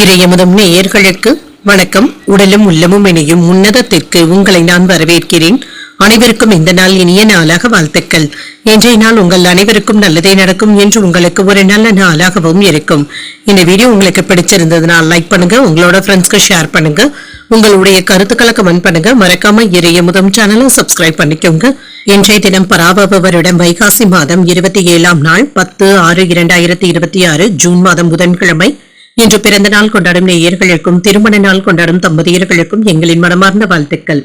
இறையமுதம் நேயர்களுக்கு வணக்கம். உடலும் உள்ளமும் இணையும் உன்னதத்திற்கு உங்களை நான் வரவேற்கிறேன். அனைவருக்கும் இந்த நாள் இனிய நாளாக வாழ்த்துக்கள். இன்றைய நாள் உங்கள் அனைவருக்கும் நல்லதே நடக்கும் என்று உங்களுக்கு ஒரு நல்ல நாளாகவும் இருக்கும். இந்த வீடியோ உங்களுக்கு பிடிச்சிருந்ததுனால் லைக் பண்ணுங்க, உங்களோட ஃப்ரெண்ட்ஸ்க்கு ஷேர் பண்ணுங்க, உங்களுடைய கருத்துக்களை கமெண்ட் பண்ணுங்க. மறக்காம இறையமுதம் சேனலை சப்ஸ்கிரைப் பண்ணிக்கோங்க. இன்றைய தினம் பராபவ வருடம் வைகாசி மாதம் 27ஆம் நாள் 10/6/2026 ஜூன் மாதம் புதன்கிழமை. இன்று பிறந்த நாள் கொண்டாடும் நேயர்களுக்கும் திருமண நாள் கொண்டாடும் தம்பதியர்களுக்கும் எங்களின் மனமார்ந்த வாழ்த்துக்கள்.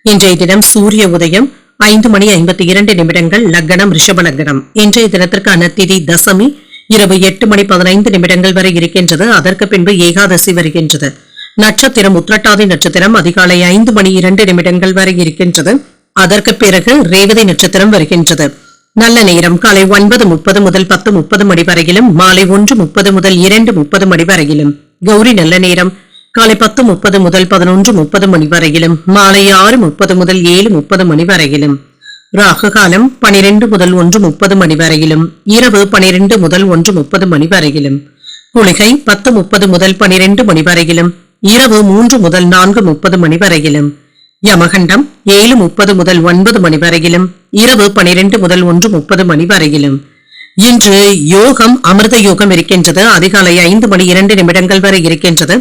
இன்றைய தினம் சூரிய உதயம் 5:52 லக்னம் ரிஷப லக்னம். இன்றைய தினத்திற்கான திதி தசமி இரவு 8:15 வரை இருக்கின்றது. அதற்கு பின்பு ஏகாதசி வருகின்றது. நட்சத்திரம் உத்திரட்டாதி நட்சத்திரம் அதிகாலை 5:02 வரை இருக்கின்றது. அதற்கு பிறகு ரேவதி நட்சத்திரம் வருகின்றது. நல்ல நேரம் காலை 9:30 முதல் 10:30 மணி வரையிலும், மாலை 1:30 முதல் 2:30 மணி வரையிலும். கௌரி நல்ல நேரம் காலை 10:30 முதல் 11:30 மணி வரையிலும், மாலை 6:30 முதல் 7:30 மணி வரையிலும். ராகு காலம் 12 முதல் 1:30 மணி வரையிலும், இரவு 12 முதல் 1:30 மணி வரையிலும். குளிகை 10:30 முதல் 12 மணி வரையிலும், இரவு 3 முதல் 4:30 மணி வரையிலும். யமகண்டம் 7:30 முதல் 9 மணி வரையிலும், இரவு 12 முதல் 1:30 மணி வரையிலும். இன்று யோகம் அமிர்த யோகம் இருக்கின்றது. அதிகாலை 5:02 வரை இருக்கின்றது.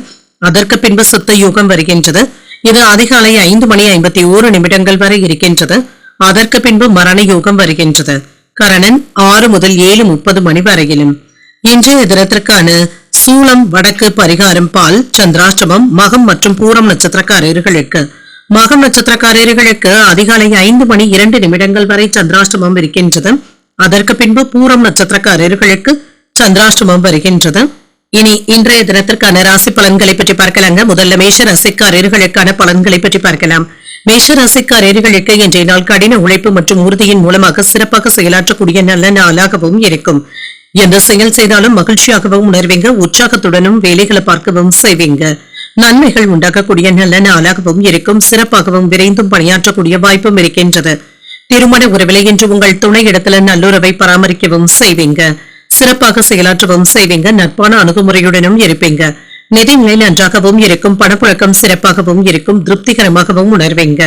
அதற்கு பின்பு சித்த யோகம் வருகின்றது. இது அதிகாலை 5:51 வரை இருக்கின்றது. அதற்கு பின்பு மரண யோகம் வருகின்றது. கரணன் 6 முதல் 7:30 மணி வரையிலும். இன்றைய தினத்திற்கான சூளம் வடக்கு, பரிகாரம் பால், சந்திராஷ்டமம். மகம் மற்றும் பூரம் நட்சத்திரக்காரர்களுக்கு மகம் நட்சத்திரக்காரர்களுக்கு அதிகாலை 5:02 வரை சந்திராஷ்டமம் இருக்கின்றது. அதற்கு பின்பு பூரம் நட்சத்திரக்காரர்களுக்கு சந்திராஷ்டமம் வருகின்றது. இனி இன்றைய தினத்திற்கான ராசி பலன்களை பற்றி பார்க்கலாங்க. முதல்ல மேஷ ராசிக்காரர்களுக்கான பலன்களை பற்றி பார்க்கலாம். மேஷ ராசிக்காரர்களுக்கு இன்றைய நாள் கடின உழைப்பு மற்றும் உறுதியின் மூலமாக சிறப்பாக செயலாற்றக்கூடிய நல்ல நாளாகவும் இருக்கும். எந்த செயல் செய்தாலும் மகிழ்ச்சியாகவும் உணர்வீங்க. உற்சாகத்துடனும் வேலைகளை பார்க்கவும் செய்வீங்க. நன்மைகள் உண்டாக்கக்கூடிய நல்ல நாளாகவும் இருக்கும். சிறப்பாகவும் விரைந்தும் பணியாற்றக்கூடிய வாய்ப்பும் இருக்கின்றது. திருமண உறவிலை என்று உங்கள் துணை இடத்துல நல்லுறவை பராமரிக்கவும் செய்வீங்க. சிறப்பாக செயலாற்றவும் செய்வீங்க. நட்பான அணுகுமுறையுடனும் இருப்பீங்க. நிதிநிலை நன்றாகவும் இருக்கும். பணப்புழக்கம் சிறப்பாகவும் இருக்கும். திருப்திகரமாகவும் உணர்வீங்க.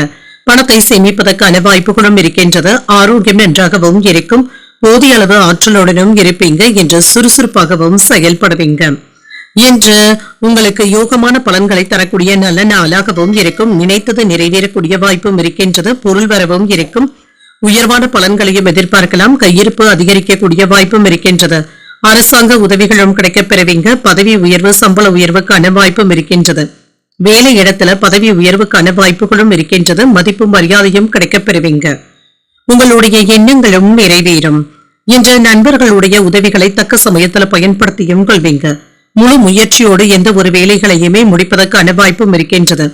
பணத்தை சேமிப்பதற்கான வாய்ப்புகளும் இருக்கின்றது. ஆரோக்கியம் நன்றாகவும் இருக்கும். போதிய அளவு ஆற்றலுடனும் இருப்பீங்க என்று சுறுசுறுப்பாகவும் செயல்படுவீங்க. இன்று உங்களுக்கு யோகமான பலன்களை தரக்கூடிய நல்ல நாளாகவும் இருக்கும். நினைத்தது நிறைவேறக்கூடிய வாய்ப்பும் இருக்கின்றது. பொருள் வரவும் இருக்கும். உயர்வான பலன்களையும் எதிர்பார்க்கலாம். கையிருப்பு அதிகரிக்கக்கூடிய வாய்ப்பும் இருக்கின்றது. அரசாங்க உதவிகளும் கிடைக்கப் பெறுவீங்க. பதவி உயர்வு, சம்பள உயர்வுக்கான வாய்ப்பும் இருக்கின்றது. வேலை இடத்துல பதவி உயர்வுக்கான வாய்ப்புகளும் இருக்கின்றது. மதிப்பும் மரியாதையும் கிடைக்கப் பெறுவீங்க. உங்களுடைய எண்ணங்களும் நிறைவேறும். இன்று நண்பர்களுடைய உதவிகளை தக்க சமயத்துல பயன்படுத்தியும் கொள்வீங்க. முழு முயற்சியோடு எந்த ஒரு வேலைகளையுமே முடிப்பதற்கான வாய்ப்பும் இருக்கின்றது.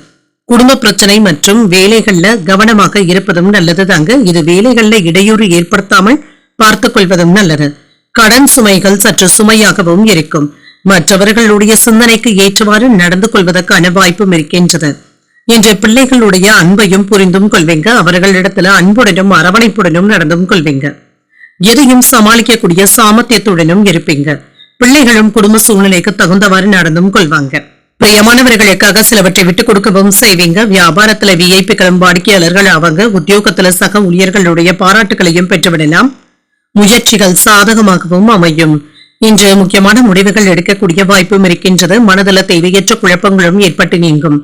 குடும்ப பிரச்சனை மற்றும் வேலைகள்ல கவனமாக இருப்பதும் நல்லது தாங்க. இது வேலைகள்ல இடையூறு ஏற்படுத்தாமல் பார்த்துக் கொள்வதும் நல்லது. கடன் சுமைகள் சற்று சுமையாகவும் இருக்கும். மற்றவர்களுடைய சிந்தனைக்கு ஏற்றவாறு நடந்து கொள்வதற்கான வாய்ப்பும் இருக்கின்றது. இன்று பிள்ளைகளுடைய அன்பையும் புரிந்தும் கொள்வீங்க. அவர்களிடத்துல அன்புடனும் அரவணைப்புடனும் நடந்தும் கொள்வீங்க. எதையும் சமாளிக்கக்கூடிய சாமர்த்தியத்துடனும் இருப்பீங்க. பிள்ளைகளும் குடும்ப சூழ்நிலைக்கு தகுந்தவாறு நடந்தும் கொள்வாங்க. பிரியமானவர்களுக்காக சிலவற்றை விட்டுக் கொடுக்கவும் செய்வீங்க. வியாபாரத்துல விஐபிக்களும் வாடிக்கையாளர்கள் ஆவாங்க. உத்தியோகத்துல சக ஊழியர்களுடைய பாராட்டுகளையும் பெற்றுவிடலாம். முயற்சிகள் சாதகமாகவும் அமையும். இன்று முக்கியமான முடிவுகள் எடுக்கக்கூடிய வாய்ப்பும் இருக்கின்றது. மனதள தேவையற்ற குழப்பங்களும் ஏற்பட்டு நீங்கும்.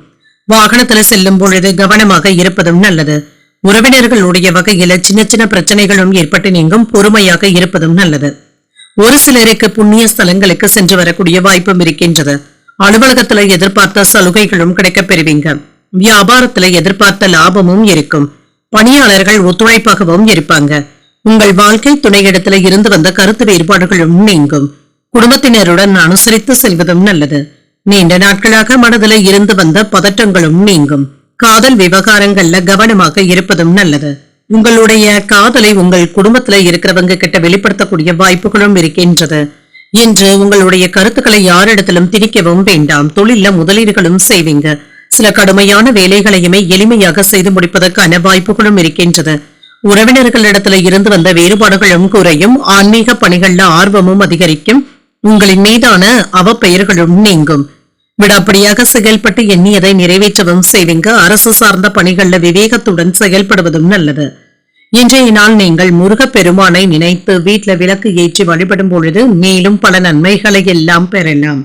வாகனத்துல செல்லும் பொழுது கவனமாக இருப்பதும் நல்லது. உறவினர்களுடைய வகையில சின்ன சின்ன பிரச்சனைகளும் ஏற்பட்டு நீங்கும். பொறுமையாக இருப்பதும் நல்லது. ஒரு சிலருக்கு புண்ணிய ஸ்தலங்களுக்கு சென்று வரக்கூடிய வாய்ப்பும் இருக்கின்றது. அலுவலகத்துல எதிர்பார்த்த சலுகைகளும் கிடைக்கப் பெறுவீங்க. வியாபாரத்துல எதிர்பார்த்த லாபமும் இருக்கும். பணியாளர்கள் ஒத்துழைப்பாகவும் இருப்பாங்க. உங்கள் வாழ்க்கை துணையிடத்துல இருந்து வந்த கருத்து வேறுபாடுகளும் நீங்கும். குடும்பத்தினருடன் அனுசரித்து செல்வதும் நல்லது. நீண்ட நாட்களாக மனதில் இருந்து வந்த பதற்றங்களும் நீங்கும். காதல் விவகாரங்கள்ல கவனமாக இருப்பதும் நல்லது. உங்களுடைய காதலை உங்கள் குடும்பத்துல இருக்கிறவங்க கிட்ட வெளிப்படுத்தக்கூடிய வாய்ப்புகளும் இருக்கின்றது. இன்று உங்களுடைய கருத்துக்களை யாரிடத்திலும் திணிக்கவும் வேண்டாம். தொழில முதலீடுகளும் செய்வீங்க. சில கடுமையான வேலைகளையுமே எளிமையாக செய்து முடிப்பதற்கான வாய்ப்புகளும் இருக்கின்றது. உறவினர்களிடத்துல இருந்து வந்த வேறுபாடுகளும் குறையும். ஆன்மீக பணிகள்ல ஆர்வமும் அதிகரிக்கும். உங்களின் மீதான அவப்பெயர்களும் நீங்கும். விடாப்படியாக செயல்பட்டு எண்ணியதை நிறைவேற்றவும் செய்வீங்க. அரசு சார்ந்த பணிகள்ல விவேகத்துடன் செயல்படுவதும் நல்லது. இன்றைய நாள் நீங்கள் முருகப்பெருமானை நினைத்து வீட்டில் விளக்கு ஏற்றி வழிபடும் பொழுது மேலும் பல நன்மைகளை எல்லாம் பெறலாம்.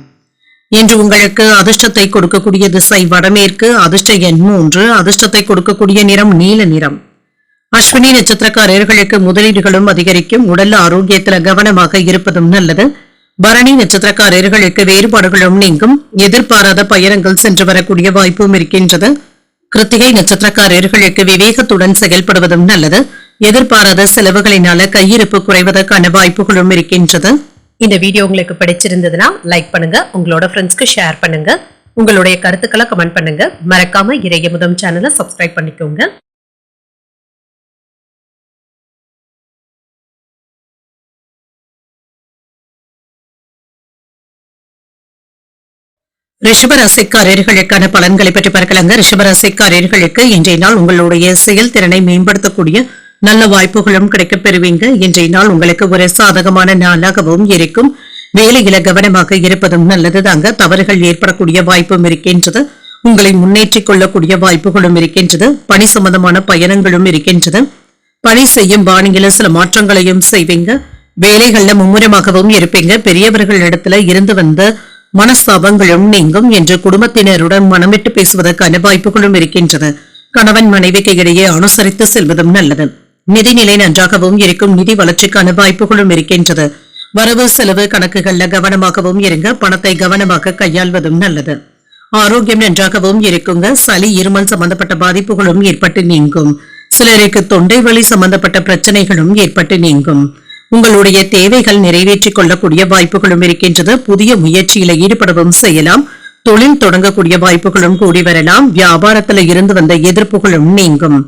இன்று உங்களுக்கு அதிர்ஷ்டத்தை கொடுக்கக்கூடிய திசை வடமேற்கு, அதிர்ஷ்ட எண் 3, அதிர்ஷ்டத்தை கொடுக்கக்கூடிய நிறம் நீல நிறம். அஸ்வினி நட்சத்திரக்காரர்களுக்கு முதலீடுகளும் அதிகரிக்கும். உடல் ஆரோக்கியத்தில் கவனமாக இருப்பதும் நல்லது. பரணி நட்சத்திரக்காரர்களுக்கு வேறுபாடுகளும் நீங்கும். எதிர்பாராத பயணங்கள் சென்று வரக்கூடிய வாய்ப்பும் இருக்கின்றது. கிருத்திகை நட்சத்திரக்காரர்களுக்கு விவேகத்துடன் செயல்படுவதும் நல்லது. எதிர்பாராத செலவுகளினால கையிருப்பு குறைவதற்கான வாய்ப்புகளும் இருக்கின்றது. இந்த வீடியோ உங்களுக்கு பிடிச்சிருந்ததுன்னா லைக் பண்ணுங்க, உங்களோட ஃப்ரெண்ட்ஸ்க்கு ஷேர் பண்ணுங்க, உங்களுடைய கருத்துக்களை கமெண்ட் பண்ணுங்க. மறக்காம இறையமுதம் சேனலை சப்ஸ்கிரைப் பண்ணிக்கோங்க. ரிஷபராசிக்காரர்களுக்கான பலன்களை பற்றி பார்க்கலாங்க. ரிஷபராசிக்காரர்களுக்கு இன்றைய நாள் உங்களுடைய செயல்திறனை மேம்படுத்தக்கூடிய நல்ல வாய்ப்புகளும் கிடைக்கப் பெறுவீங்க. இன்றைய நாள் உங்களுக்கு ஒரு சாதகமான நாளாகவும் இருக்கும். வேலையில கவனமாக இருப்பதும் நல்லது தாங்க. தவறுகள் ஏற்படக்கூடிய வாய்ப்பும் இருக்கின்றது. உங்களை முன்னேற்றிக் கொள்ளக்கூடிய வாய்ப்புகளும் இருக்கின்றது. பணி சம்பந்தமான பயணங்களும் இருக்கின்றது. பணி செய்யும் பாணியில சில மாற்றங்களையும் செய்வீங்க. வேலைகள்ல மும்முரமாகவும் இருப்பீங்க. பெரியவர்கள் இடத்துல இருந்து வந்த மனஸ்தாபங்களும் நீங்கும். என்று குடும்பத்தினருடன் மனமிட்டு பேசுவதற்கான வாய்ப்புகளும் இருக்கின்றது. கணவன் மனைவிக்கு இடையே அனுசரித்து செல்வதும் நல்லது. நிதிநிலை நன்றாகவும் இருக்கும். நிதி வளர்ச்சிக்கான வாய்ப்புகளும் இருக்கின்றது. வரவு செலவு கணக்குகள்ல கவனமாகவும் இருங்க. பணத்தை கவனமாக கையாள்வதும் நல்லது. ஆரோக்கியம் நன்றாகவும் இருக்குங்க. சளி இருமல் சம்பந்தப்பட்ட பாதிப்புகளும் ஏற்பட்டு நீங்கும். சிலருக்கு தொண்டை வலி சம்பந்தப்பட்ட பிரச்சனைகளும் ஏற்பட்டு நீங்கும். உங்களுடைய தேவைகள் நிறைவேற்றிக் கொள்ளக்கூடிய வாய்ப்புகளும் இருக்கின்றது. புதிய முயற்சியில ஈடுபடவும் செய்யலாம். தொழில் தொடங்கக்கூடிய வாய்ப்புகளும் கூடி வரலாம். வியாபாரத்துல இருந்து வந்த எதிர்ப்புகளும் நீங்கும்.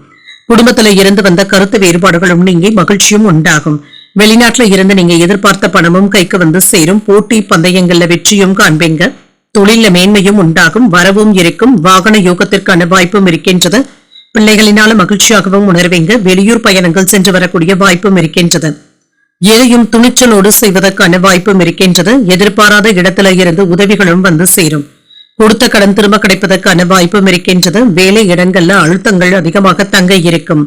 குடும்பத்துல இருந்து வந்த கருத்து வேறுபாடுகளும் நீங்கி மகிழ்ச்சியும் உண்டாகும். வெளிநாட்டுல இருந்து நீங்க எதிர்பார்த்த பணமும் கைக்கு வந்து சேரும். போட்டி பந்தயங்கள்ல வெற்றியும் காண்பீங்க. தொழில மேன்மையும் உண்டாகும். வரவும் இருக்கும். வாகன யோகத்திற்கான வாய்ப்பும் இருக்கின்றது. பிள்ளைகளினால மகிழ்ச்சியாகவும் உணர்வீங்க. வெளியூர் பயணங்கள் சென்று வரக்கூடிய வாய்ப்பும் இருக்கின்றது. எதையும் துணிச்சலோடு செய்வதற்கான வாய்ப்பும் இருக்கின்றது. எதிர்பாராத இடத்துல இருந்து உதவிகளும் வந்து சேரும். கொடுத்த கடன் திரும்ப கிடைப்பதற்கான வாய்ப்பும் இருக்கின்றது. வேலை இடங்கள்ல அழுத்தங்கள் அதிகமாக தங்க இருக்கும்.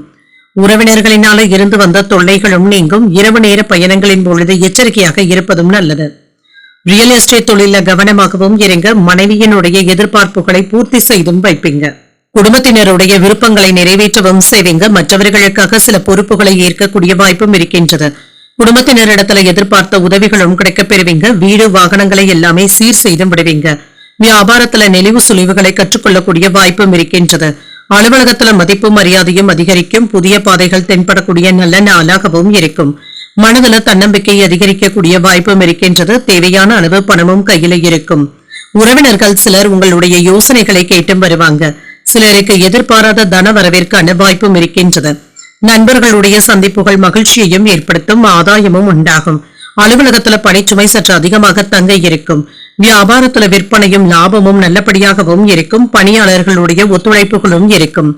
உறவினர்களினால இருந்து வந்த தொல்லைகளும் நீங்கும். இரவு நேர பயணங்களின் பொழுது எச்சரிக்கையாக இருப்பதும் நல்லது. ரியல் எஸ்டேட் தொழில கவனமாகவும் இருங்க. மனைவியினுடைய எதிர்பார்ப்புகளை பூர்த்தி செய்தும் வைப்பீங்க. குடும்பத்தினருடைய விருப்பங்களை நிறைவேற்றவும் செய்வீங்க. மற்றவர்களுக்காக சில பொறுப்புகளை ஏற்கக்கூடிய வாய்ப்பும் இருக்கின்றது. குடும்பத்தினரிடத்துல எதிர்பார்த்த உதவிகளும் கிடைக்கப் பெறுவீங்க. வீடு வாகனங்களை எல்லாமே சீர் செய்தும் விடுவீங்க. வியாபாரத்துல நெளிவு சுழிவுகளை கற்றுக்கொள்ளக்கூடிய வாய்ப்பும் இருக்கின்றது. அலுவலகத்துல மதிப்பு மரியாதையும் அதிகரிக்கும். புதிய பாதைகள் தென்படக்கூடிய நல்ல நாளாகவும் இருக்கும். மனதுல தன்னம்பிக்கை அதிகரிக்கக்கூடிய வாய்ப்பும் இருக்கின்றது. தேவையான அளவு பணமும் கையில இருக்கும். உறவினர்கள் சிலர் உங்களுடைய யோசனைகளை கேட்டும் வருவாங்க. சிலருக்கு எதிர்பாராத தன வரவிற்கான வாய்ப்பும் இருக்கின்றது. நண்பர்களுடைய சந்திப்புகள் மகிழ்ச்சியையும் ஏற்படுத்தும். ஆதாயமும் உண்டாகும். அலுவலகத்துல பணிச்சுமை சற்று அதிகமாக தங்க இருக்கும். வியாபாரத்துல விற்பனையும் லாபமும் நல்லபடியாகவும் இருக்கும். பணியாளர்களுடைய ஒத்துழைப்புகளும் இருக்கும்.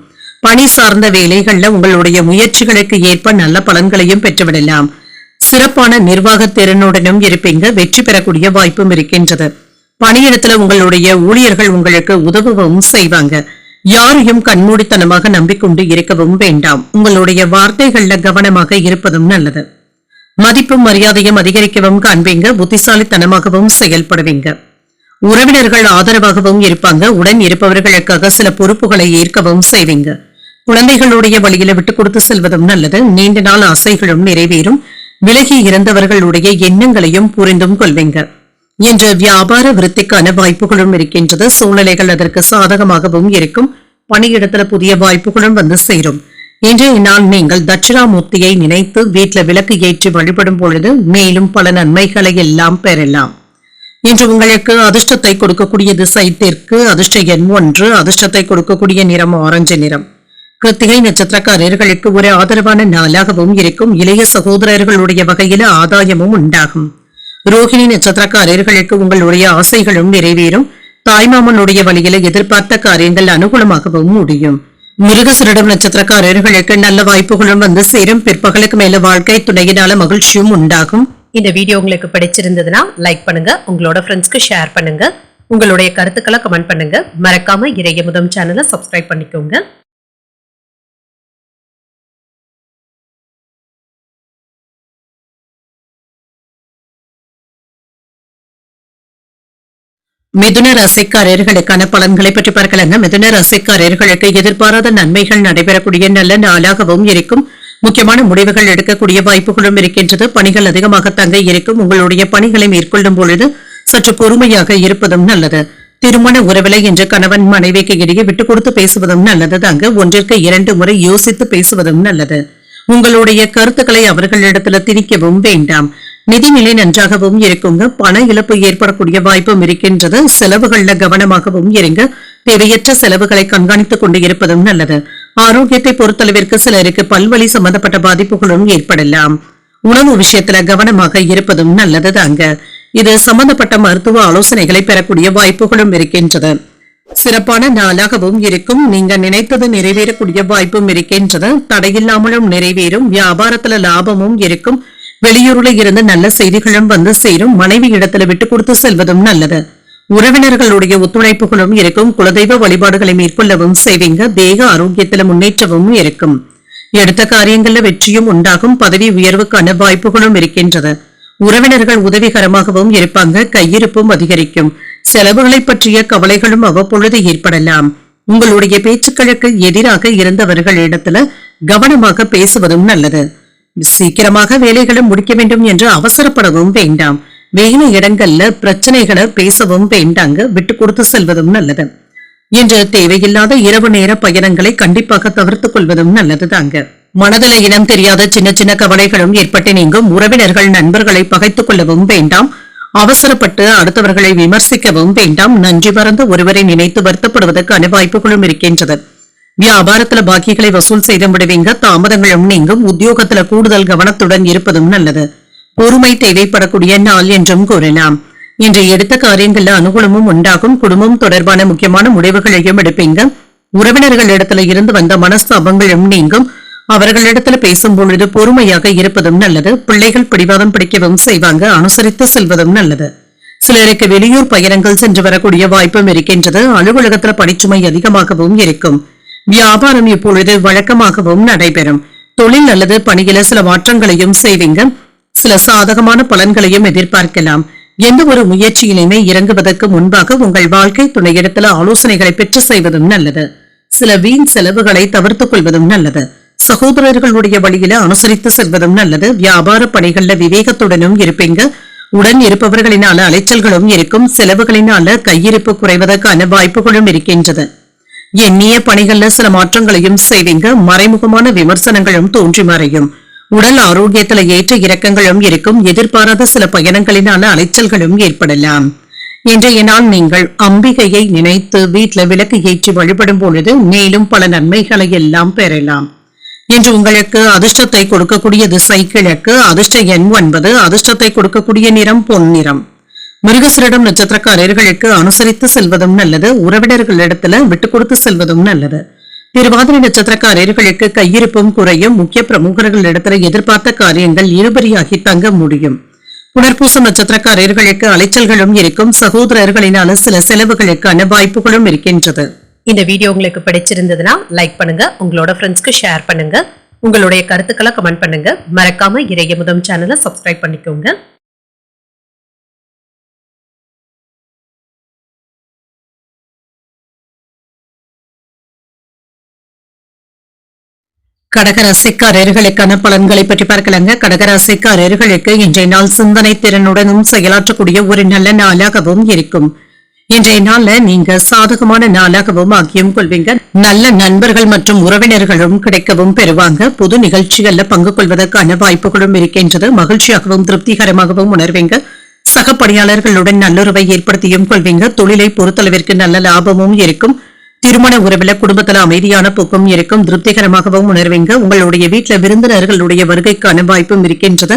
பணி சார்ந்த வேலைகள்ல உங்களுடைய முயற்சிகளுக்கு ஏற்ப நல்ல பலன்களையும் பெற்றுவிடலாம். சிறப்பான நிர்வாக திறனுடனும் இருப்பீங்க. வெற்றி பெறக்கூடிய வாய்ப்பும் இருக்கின்றது. பணியிடத்துல உங்களுடைய ஊழியர்கள் உங்களுக்கு உதவவும் செய்வாங்க. யாரையும் கண்மூடித்தனமாக நம்பிக்கொண்டு இருக்கவும் வேண்டாம். உங்களுடைய வார்த்தைகள்ல கவனமாக இருப்பதும் நல்லது. மதிப்பும் மரியாதையும் அதிகரிக்கவும் காண்பீங்க. புத்திசாலித்தனமாகவும் செயல்படுவீங்க. உறவினர்கள் ஆதரவாகவும் இருப்பாங்க. உடன் இருப்பவர்களுக்காக சில பொறுப்புகளை ஏற்கவும் செய்வீங்க. குழந்தைகளுடைய வழியில விட்டுக் கொடுத்து செல்வதும் நல்லது. நீண்ட நாள் ஆசைகளும் நிறைவேறும். விலகி இருந்தவர்களுடைய எண்ணங்களையும் புரிந்தும் கொள்வீங்க. இன்று வியாபார விருத்திக்கான வாய்ப்புகளும் இருக்கின்றது. சூழ்நிலைகள் அதற்கு சாதகமாகவும் இருக்கும். பணியிடத்துல புதிய வாய்ப்புகளும் வந்து சேரும். இன்றைய நாள் நீங்கள் தட்சிணாமூர்த்தியை நினைத்து வீட்டுல விளக்கு ஏற்றி வழிபடும் பொழுது மேலும் பல நன்மைகளை எல்லாம் பெறலாம். இன்று உங்களுக்கு அதிர்ஷ்டத்தை கொடுக்கக்கூடிய திசை தெற்கு, அதிர்ஷ்ட எண் 1, அதிர்ஷ்டத்தை கொடுக்கக்கூடிய நிறம் ஆரஞ்சு நிறம். கிருத்திகை நட்சத்திரக்காரர்களுக்கு ஒரு ஆதரவான நாளாகவும் இருக்கும். இளைய சகோதரர்களுடைய வகையில ஆதாயமும் உண்டாகும். ரோஹிணி நட்சத்திரக்காரர்களுக்கு உங்களுடைய ஆசைகளும் நிறைவேறும். தாய்மாமனுடைய வழியில எதிர்பார்த்த காரியங்கள் அனுகூலமாகவும் முடியும். மிருகசீரிடம் நட்சத்திரக்காரர்களுக்கு நல்ல வாய்ப்புகளும் வந்து சேரும். பிற்பகலுக்கு மேல வாழ்க்கை துணையினால மகிழ்ச்சியும் உண்டாகும். இந்த வீடியோ உங்களுக்கு பிடிச்சிருந்ததுன்னா லைக் பண்ணுங்க, உங்களோட ஃப்ரெண்ட்ஸ்க்கு ஷேர் பண்ணுங்க. உங்களுடைய கருத்துக்களை கமெண்ட் பண்ணுங்க. மறக்காம இறையமுதம் சேனலை சப்ஸ்கிரைப் பண்ணிக்கோங்க. மிதுன ராசிக்காரர்களுக்கான பலன்களை பற்றி பார்க்கலாங்க. மிதுன ராசிக்காரர்களுக்கு எதிர்பாராத நன்மைகள் நடைபெறக்கூடிய நல்ல நாளாகவும் இருக்கும். முக்கியமான முடிவுகள் எடுக்கக்கூடிய வாய்ப்புகளும் இருக்கின்றது. பணிகள் அதிகமாக தங்க இருக்கும். உங்களுடைய பணிகளை மேற்கொள்ளும் பொழுது சற்று பொறுமையாக இருப்பதும் நல்லது. திருமண உறவிலை என்று கணவன் மனைவிக்கு இடையே விட்டுக் கொடுத்து பேசுவதும் நல்லது தாங்க. ஒன்றிற்கு 2 முறை யோசித்து பேசுவதும் நல்லது. உங்களுடைய கருத்துக்களை அவர்களிடத்துல திணிக்கவும் வேண்டாம். நிதிநிலை நன்றாகவும் இருக்குங்க. பண இழப்பு ஏற்படக்கூடிய வாய்ப்பும் இருக்கின்றது. செலவுகள்ல கவனமாகவும் இருங்க. தேவையற்ற செலவுகளை கண்காணித்துக் கொண்டு இருப்பதும் நல்லது. ஆரோக்கியத்தை பொறுத்தளவிற்கு சிலருக்கு பல்வலி சம்பந்தப்பட்ட பாதிப்புகளும் ஏற்படலாம். உணவு விஷயத்துல கவனமாக இருப்பதும் நல்லது தாங்க. இது சம்பந்தப்பட்ட மருத்துவ ஆலோசனைகளை பெறக்கூடிய வாய்ப்புகளும் இருக்கின்றது. சிறப்பான நாளாகவும் இருக்கும். நீங்க நினைத்தது நிறைவேறக்கூடிய வாய்ப்பும் இருக்கின்றது. தடையில்லாமலும் நிறைவேறும். வியாபாரத்துல லாபமும் இருக்கும். வெளியூர்ல இருந்து நல்ல செய்திகளும் வந்து சேரும். மனைவி இடத்துல விட்டு கொடுத்து செல்வதும் நல்லது. உறவினர்களுடைய ஒத்துழைப்புகளும் இருக்கும். குலதெய்வ வழிபாடுகளை மேற்கொள்ளவும் செய்வீங்க. தேக ஆரோக்கியத்துல முன்னேற்றமும் இருக்கும். எடுத்த காரியங்கள்ல வெற்றியும் உண்டாகும். பதவி உயர்வுக்கான வாய்ப்புகளும் இருக்கின்றது. உறவினர்கள் உதவிகரமாகவும் இருப்பாங்க. கையிருப்பும் அதிகரிக்கும். செலவுகளை பற்றிய கவலைகளும் அவ்வப்பொழுது ஏற்படலாம். உங்களுடைய பேச்சுக்களுக்கு எதிராக இருந்தவர்களிடத்துல கவனமாக பேசுவதும் நல்லது. சீக்கிரமாக வேலைகளை முடிக்க வேண்டும் என்று அவசரப்படவும் வேண்டாம். வேலை இடங்கள்ல பிரச்சனைகளை பேசவும் வேண்டாங்க. விட்டு கொடுத்து செல்வதும் நல்லது. இன்று தேவையில்லாத இரவு நேர பயணங்களை கண்டிப்பாக தவிர்த்துக் கொள்வதும் நல்லது தாங்க. மனதில் இனம் தெரியாத சின்ன சின்ன கவலைகளும் ஏற்பட்டு நீங்கும். உறவினர்கள் நண்பர்களை பகைத்துக் கொள்ளவும் வேண்டாம். அவசரப்பட்டு அடுத்தவர்களை விமர்சிக்கவும் வேண்டாம். நன்றி மறந்து ஒருவரை நினைத்து வருத்தப்படுவதற்கான வாய்ப்புகளும் இருக்கின்றது. வியாபாரத்துல பாக்கிகளை வசூல் செய்து விடுவீங்க. தாமதங்களும் நீங்கும். உத்தியோகத்துல கூடுதல் கவனத்துடன் இருப்பதும் நல்லது. பொறுமை தேவைப்படக்கூடிய நாள் என்றும் கூறலாம். இன்று எடுத்த காரியங்கள்ல அனுகூலமும் உண்டாகும். குடும்பம் தொடர்பான முக்கியமான முடிவுகளையும் எடுப்பீங்க. உறவினர்களிடத்துல இருந்து வந்த மனஸ்தாபங்களும் நீங்கும். அவர்களிடத்துல பேசும் பொழுது பொறுமையாக இருப்பதும் நல்லது. பிள்ளைகள் பிடிவாதம் பிடிக்கவும் செய்வாங்க. அனுசரித்து செல்வதும் நல்லது. சிலருக்கு வெளியூர் பயணங்கள் சென்று வரக்கூடிய வாய்ப்பும் இருக்கின்றது. அலுவலகத்துல பணிச்சுமை அதிகமாகவும் இருக்கும். வியாபாரம் இப்பொழுது வழக்கமாகவும் நடைபெறும். தொழில் அல்லது பணியில சில மாற்றங்களையும் செய்வீங்க. சில சாதகமான பலன்களையும் எதிர்பார்க்கலாம். எந்த ஒரு முயற்சியிலுமே இறங்குவதற்கு முன்பாக உங்கள் வாழ்க்கை துணையிடத்துல ஆலோசனைகளை பெற்று செய்வதும் நல்லது. சில வீண் செலவுகளை தவிர்த்துக் கொள்வதும் நல்லது. சகோதரர்களுடைய வழியில அனுசரித்து செல்வதும் நல்லது. வியாபார பணிகள்ல விவேகத்துடனும் இருப்பீங்க. உடன் இருப்பவர்களினால அலைச்சல்களும் இருக்கும். செலவுகளினால கையிருப்பு குறைவதற்கான வாய்ப்புகளும் இருக்கின்றது. எண்ணிய பணிகள்ல சில மாற்றங்களையும் செய்வீங்க. மறைமுகமான விமர்சனங்களும் தோன்றி மறையும். உடல் ஆரோக்கியத்துல ஏற்ற இறக்கங்களும் இருக்கும். எதிர்பாராத சில பயணங்களினால அலைச்சல்களும் ஏற்படலாம். இன்றைய நாள் நீங்கள் அம்பிகையை நினைத்து வீட்டுல விளக்கு ஏற்றி வழிபடும் பொழுது மேலும் பல நன்மைகளை எல்லாம் பெறலாம். இன்று உங்களுக்கு அதிர்ஷ்டத்தை கொடுக்கக்கூடிய திசை கிழக்கு. அதிர்ஷ்ட எண் 9. அதிர்ஷ்டத்தை கொடுக்கக்கூடிய நிறம் பொன் நிறம். மிருகசிரிடம் நட்சத்திரக்காரர்களுக்கு அனுசரித்து செல்வதும் நல்லது. உறவினர்களிடத்துல விட்டுக் கொடுத்து செல்வதும் நல்லது. திருவாதிரை நட்சத்திரக்காரர்களுக்கு கையிருப்பும் குறையும். முக்கிய பிரமுகர்களிடத்துல எதிர்பார்த்த காரியங்கள் இழுபறியாகி தங்க முடியும். புனர்பூசம் நட்சத்திரக்காரர்களுக்கு அலைச்சல்களும் இருக்கும். சகோதரர்களினால சில செலவுகளுக்கான வாய்ப்புகளும் இருக்கின்றது. இந்த வீடியோ உங்களுக்கு பிடிச்சிருந்ததுன்னா லைக் பண்ணுங்க. உங்களோட ஃப்ரெண்ட்ஸ்க்கு ஷேர் பண்ணுங்க. உங்களுடைய கருத்துக்களை கமெண்ட் பண்ணுங்க. மறக்காம இறையமுதம் சேனலை சப்ஸ்கிரைப் பண்ணிக்கோங்க. கடகராசிக்காரர்களுக்கான பலன்களை பற்றி பார்க்கலாங்க. கடகராசிக்காரர்களுக்கு இன்றைய நாள் சிந்தனை திறனுடனும் செயலாற்றக்கூடிய ஒரு நல்ல நாளாகவும் இருக்கும். இன்றைய நாள்ல நீங்க சாதகமான நாளாகவும் ஆக்கியும் கொள்வீங்க. நல்ல நண்பர்கள் மற்றும் உறவினர்களும் கிடைக்கவும் பெறுவாங்க. பொது நிகழ்ச்சிகள்ல பங்கு கொள்வதற்கான வாய்ப்புகளும் இருக்கின்றது. மகிழ்ச்சியாகவும் திருப்திகரமாகவும் உணர்வீங்க. சக பணியாளர்களுடன் நல்லுறவை ஏற்படுத்தியும் கொள்வீங்க. தொழிலை பொறுத்தளவிற்கு நல்ல லாபமும் இருக்கும். திருமண உறவுல குடும்பத்துல அமைதியான போக்கும் இருக்கும். திருப்திகரமாகவும் உணர்வீங்க. உங்களுடைய வீட்டுல விருந்தினர்களுடைய வருகைக்கான வாய்ப்பும் இருக்கின்றது.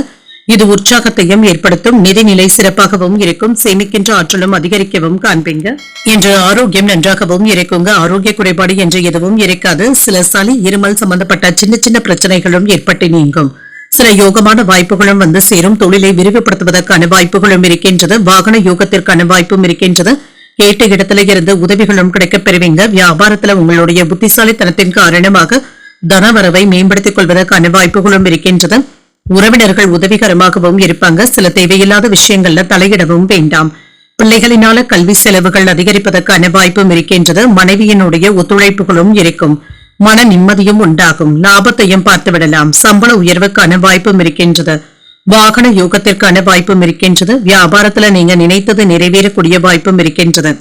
இது உற்சாகத்தையும் ஏற்படுத்தும். நிதிநிலை சிறப்பாகவும் இருக்கும். சேமிக்கின்ற ஆற்றலும் அதிகரிக்கவும் காண்பீங்க. இன்று ஆரோக்கியம் நன்றாகவும் இருக்குங்க. ஆரோக்கிய குறைபாடு என்று எதுவும் இருக்காது. சில சளி இருமல் சம்பந்தப்பட்ட சின்ன சின்ன பிரச்சனைகளும் ஏற்பட்டு நீங்கும். சில யோகமான வாய்ப்புகளும் வந்து சேரும். தொழிலை விரிவுபடுத்துவதற்கான வாய்ப்புகளும் இருக்கின்றது. வாகன யோகத்திற்கான வாய்ப்பும் இருக்கின்றது. கேட்ட இடத்துல இருந்து உதவிகளும் கிடைக்கப் பெறுவீங்க. வியாபாரத்துல உங்களுடைய புத்திசாலித்தனத்தின் காரணமாக தனவரவை மேம்படுத்திக் கொள்வதற்கான வாய்ப்புகளும் இருக்கின்றது. உறவினர்கள் உதவிகரமாகவும் இருப்பாங்க. சில தேவையில்லாத விஷயங்கள்ல தலையிடவும் வேண்டாம். பிள்ளைகளினால கல்வி செலவுகள் அதிகரிப்பதற்கான வாய்ப்பும் இருக்கின்றது. மனைவியினுடைய ஒத்துழைப்புகளும் இருக்கும். மன நிம்மதியும் உண்டாகும். லாபத்தையும் பார்த்து விடலாம். சம்பள உயர்வுக்கான வாய்ப்பும் இருக்கின்றது. வாகன யோகத்திற்கான வாய்ப்பும் இருக்கின்றது. வியாபாரத்துல நீங்க நினைத்தது நிறைவேறக்கூடிய வாய்ப்பும் இருக்கின்றது.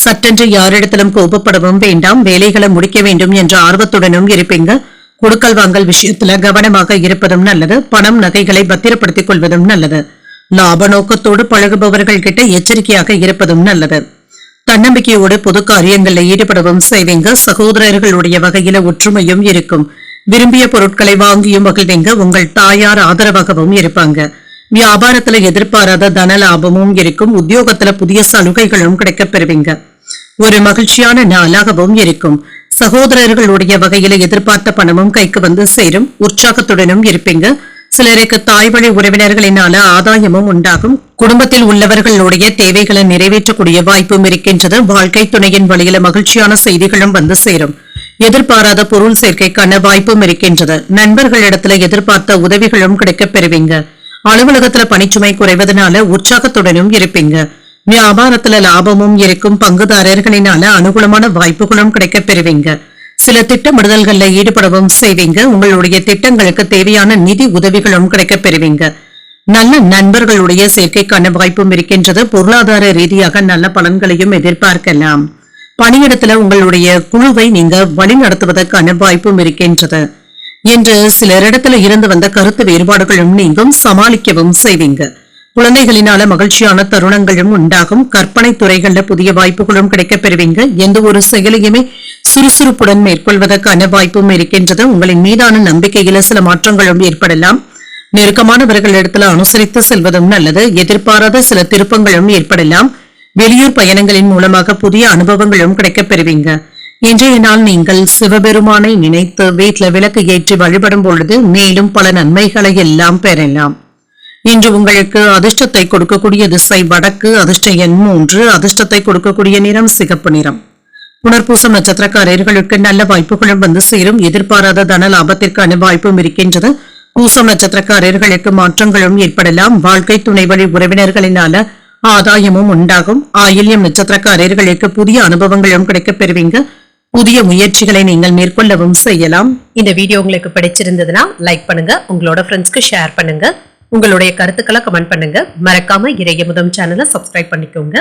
சட்டென்று யாரிடத்திலும் கோபப்படவும் வேண்டாம். வேலைகளை முடிக்க வேண்டும் என்ற ஆர்வத்துடனும் இருப்பீங்க. கொடுக்கல் வாங்கல் விஷயத்துல கவனமாக இருப்பதும் நல்லது. பணம் நகைகளை பத்திரப்படுத்திக் கொள்வதும் நல்லது. லாப நோக்கத்தோடு பழகுபவர்கள் கிட்ட எச்சரிக்கையாக இருப்பதும் நல்லது. தன்னம்பிக்கையோடு பொது காரியங்களில் ஈடுபடவும் செய்வீங்க. சகோதரர்களுடைய வகையில ஒற்றுமையும் இருக்கும். விரும்பிய பொருட்களை வாங்கியும் மகிழ்வீங்க. உங்கள் தாயார் ஆதரவாகவும் இருப்பாங்க. வியாபாரத்துல எதிர்பாராத தன லாபமும் இருக்கும். உத்தியோகத்துல புதிய சலுகைகளும் கிடைக்கப் பெறுவீங்க. ஒரு மகிழ்ச்சியான நாளாகவும் இருக்கும். சகோதரர்களுடைய வகையில எதிர்பார்த்த பணமும் கைக்கு வந்து சேரும். உற்சாகத்துடனும் இருப்பீங்க. சிலருக்கு தாய் வழி உறவினர்களினால ஆதாயமும் உண்டாகும். குடும்பத்தில் உள்ளவர்களுடைய தேவைகளை நிறைவேற்றக்கூடிய வாய்ப்பும் இருக்கின்றது. வாழ்க்கை துணையின் வழியில மகிழ்ச்சியான செய்திகளும் வந்து சேரும். எதிர்பாராத பொருள் சேர்க்கைக்கான வாய்ப்பும் இருக்கின்றது. நண்பர்களிடத்துல எதிர்பார்த்த உதவிகளும் கிடைக்கப் பெறுவீங்க. அலுவலகத்துல பணிச்சுமை குறைவதனால உற்சாகத்துடனும் இருப்பீங்க. வியாபாரத்துல லாபமும் இருக்கும். பங்குதாரர்களினால அனுகூலமான வாய்ப்புகளும் கிடைக்கப் பெறுவீங்க. சில திட்டமிடுதல்கள்ல ஈடுபடவும் செய்வீங்க. உங்களுடைய திட்டங்களுக்கு தேவையான நிதி உதவிகளும் கிடைக்கப் பெறுவீங்க. நல்ல நண்பர்களுடைய சேர்க்கைக்கான வாய்ப்பும் இருக்கின்றது. பொருளாதார ரீதியாக நல்ல பலன்களையும் எதிர்பார்க்கலாம். பணியிடத்துல உங்களுடைய குழுவை நீங்க வழி நடத்துவதற்கான வாய்ப்பும் இருக்கின்றது. என்று சிலரிடத்துல இருந்து வந்த கருத்து வேறுபாடுகளும் நீங்கும். சமாளிக்கவும் செய்வீங்க. குழந்தைகளினால மகிழ்ச்சியான தருணங்களும் உண்டாகும். கற்பனை துறைகள்ல புதிய வாய்ப்புகளும் கிடைக்கப் பெறுவீங்க. எந்த ஒரு செயலையுமே சுறுசுறுப்புடன் மேற்கொள்வதற்கான வாய்ப்பும் இருக்கின்றது. உங்களின் மீதான நம்பிக்கையில சில மாற்றங்களும் ஏற்படலாம். நெருக்கமானவர்களிடத்துல அனுசரித்து செல்வதும் நல்லது. எதிர்பாராத சில திருப்பங்களும் ஏற்படலாம். வெளியூர் பயணங்களின் மூலமாக புதிய அனுபவங்களும் கிடைக்கப் பெறுவீங்க. இன்றைய நாள் நீங்கள் சிவபெருமானை நினைத்து வீட்டுல விளக்கு ஏற்றி வழிபடும் பொழுது மேலும் பல நன்மைகளை எல்லாம் பெறலாம். இன்று உங்களுக்கு அதிர்ஷ்டத்தை கொடுக்கக்கூடிய திசை வடக்கு. அதிர்ஷ்ட எண் 3. அதிர்ஷ்டத்தை கொடுக்கக்கூடிய நிறம் சிகப்பு நிறம். புனர்பூசம் நட்சத்திரக்காரர்களுக்கு நல்ல வாய்ப்புகளும் வந்து சேரும். எதிர்பாராத தன லாபத்திற்கான வாய்ப்பும் இருக்கின்றது. பூசம் நட்சத்திரக்காரர்களுக்கு மாற்றங்களும் ஏற்படலாம். வாழ்க்கை துணை வழி உறவினர்களினால ஆதாயமும் உண்டாகும். ஆயில்யம் நட்சத்திரக்காரர்களுக்கு புதிய அனுபவங்களும் கிடைக்கப் பெறுவீங்க. புதிய முயற்சிகளை நீங்கள் மேற்கொள்ளவும் செய்யலாம். இந்த வீடியோ உங்களுக்கு பிடிச்சிருந்ததுன்னா லைக் பண்ணுங்க. உங்களோட ஃப்ரெண்ட்ஸ்க்கு ஷேர் பண்ணுங்க. உங்களுடைய கருத்துக்களை கமெண்ட் பண்ணுங்க. மறக்காம இறையமுதம் சேனலை சப்ஸ்கிரைப் பண்ணிக்கோங்க.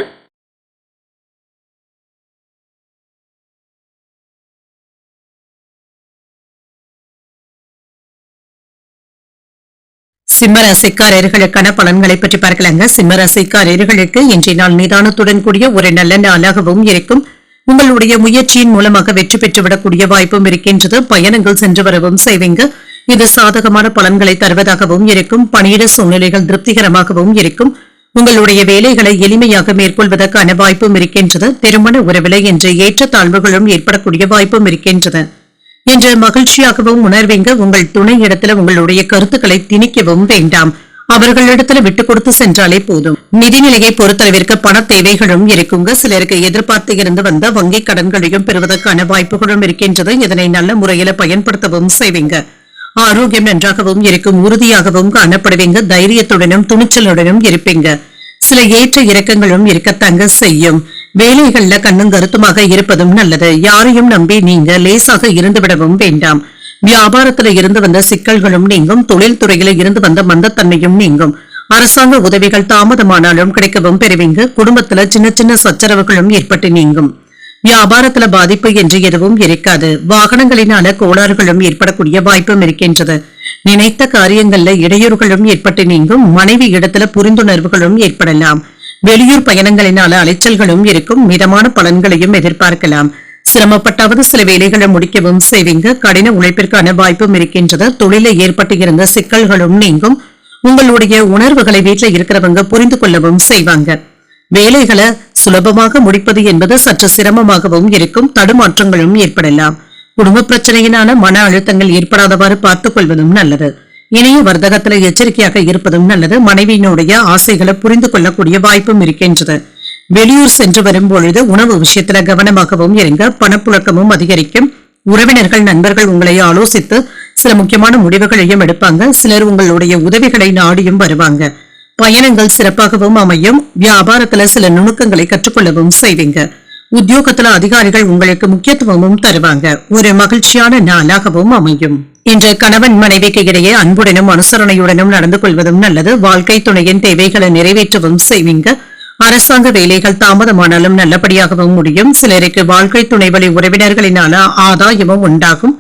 சிம்மராசிக்காரர்களுக்கான பலன்களை பற்றி பார்க்கலாங்க. சிம்மராசிக்காரர்களுக்கு இன்றைய நாள் நிதானத்துடன் கூடிய ஒரு நல்ல நாளாகவும் இருக்கும். உங்களுடைய முயற்சியின் மூலமாக வெற்றி பெற்றுவிடக்கூடிய வாய்ப்பும் இருக்கின்றது. பயணங்கள் சென்று வரவும் செய்வீங்க. இது சாதகமான பலன்களை தருவதாகவும் இருக்கும். பணியிட சூழ்நிலைகள் திருப்திகரமாகவும் இருக்கும். உங்களுடைய வேலைகளை எளிமையாக மேற்கொள்வதற்கான வாய்ப்பும் இருக்கின்றது. திருமண உறவில இன்று ஏற்றத்தாழ்வுகளும் ஏற்படக்கூடிய வாய்ப்பும் இருக்கின்றது. என்று மகிழ்ச்சியாகவும் உணர்வீங்க. உங்கள் துணை இடத்துல உங்களுடைய கருத்துக்களை திணிக்கவும் வேண்டாம். அவர்களிடத்துல விட்டு கொடுத்து சென்றாலே போதும். நிதிநிலையை பொறுத்தளவிற்கு பண தேவைகளும் இருக்குங்க. சிலருக்கு எதிர்பார்த்து இருந்து வந்த வங்கி கடன்களையும் பெறுவதற்கான வாய்ப்புகளும் இருக்கின்றது. இதனை நல்ல முறையில பயன்படுத்தவும் செய்வீங்க. ஆரோக்கியம் நன்றாகவும் இருக்கும். உறுதியாகவும் காணப்படுவீங்க. தைரியத்துடனும் துணிச்சலுடனும் இருப்பீங்க. சில ஏற்ற இறக்கங்களும் இருக்கத்தாங்க செய்யும். வேலைகள்ல கண்ணும் கருத்துமாக இருப்பதும் நல்லது. யாரையும் நம்பி நீங்க லேசாக இருந்து விடவும் வேண்டாம். வியாபாரத்துல இருந்து வந்த சிக்கல்களும் நீங்கும். தொழில் துறையில இருந்து வந்த மந்தத்தன்மையும் நீங்கும். அரசாங்க உதவிகள் தாமதமானாலும் கிடைக்கவும் பெறுவீங்க. குடும்பத்துல சின்ன சின்ன சச்சரவுகளும் ஏற்பட்டு நீங்கும். வியாபாரத்துல பாதிப்பு என்று எதுவும் இருக்காது. வாகனங்களினால கோளாறுகளும் ஏற்படக்கூடிய வாய்ப்பும் இருக்கின்றது. நினைத்த காரியங்கள்ல இடையூறுகளும் ஏற்பட்டு நீங்கும். மனைவி இடத்துல புரிந்துணர்வுகளும் ஏற்படலாம். வெளியூர் பயணங்களினால அலைச்சல்களும் இருக்கும். மிதமான பலன்களையும் எதிர்பார்க்கலாம். சிரமப்பட்டாவது சில வேலைகளை முடிக்கவும் செய்வீங்க. கடின உழைப்பிற்கான வாய்ப்பும் இருக்கின்றது. தொழில ஏற்பட்டு இருந்த சிக்கல்களும் நீங்கும். உங்களுடைய உணர்வுகளை வீட்டில் இருக்கிறவங்க புரிந்து கொள்ளவும் செய்வாங்க. வேலைகளை சுலபமாக முடிப்பது என்பது சற்று சிரமமாகவும் இருக்கும். தடுமாற்றங்களும் ஏற்படலாம். குடும்ப பிரச்சனையினால மன அழுத்தங்கள் ஏற்படாதவாறு பார்த்துக் கொள்வதும் நல்லது. இணைய வர்த்தகத்துல எச்சரிக்கையாக இருப்பதும் நல்லது. மனைவியினுடைய ஆசைகளை புரிந்து கொள்ளக்கூடிய வாய்ப்பும் இருக்கின்றது. வெளியூர் சென்று வரும் பொழுது உணவு விஷயத்துல கவனமாகவும் இருங்க. பணப்புழக்கமும் அதிகரிக்கும். உறவினர்கள் நண்பர்கள் உங்களை ஆலோசித்து சில முக்கியமான முடிவுகளையும் எடுப்பாங்க. சிலர் உங்களுடைய உதவிகளை நாடியும் வருவாங்க. பயணங்கள் சிறப்பாகவும் அமையும். வியாபாரத்துல சில நுணுக்கங்களை கற்றுக்கொள்ளவும் செய்வீங்க. உத்தியோகத்துல அதிகாரிகள் உங்களுக்கு முக்கியத்துவமும் தருவாங்க. ஒரு மகிழ்ச்சியான நாளாகவும் அமையும். இன்று கணவன் மனைவிக்கு இடையே அன்புடனும் அனுசரணையுடனும் நடந்து கொள்வதும் நல்லது. வாழ்க்கை துணையின் தேவைகளை நிறைவேற்றவும் செய்வீங்க. அரசாங்க வேலைகள் தாமதமானாலும் நல்லபடியாகவும் முடியும். சிலருக்கு வாழ்க்கை துணை வழி உறவினர்களினால ஆதாயமும் உண்டாகும்.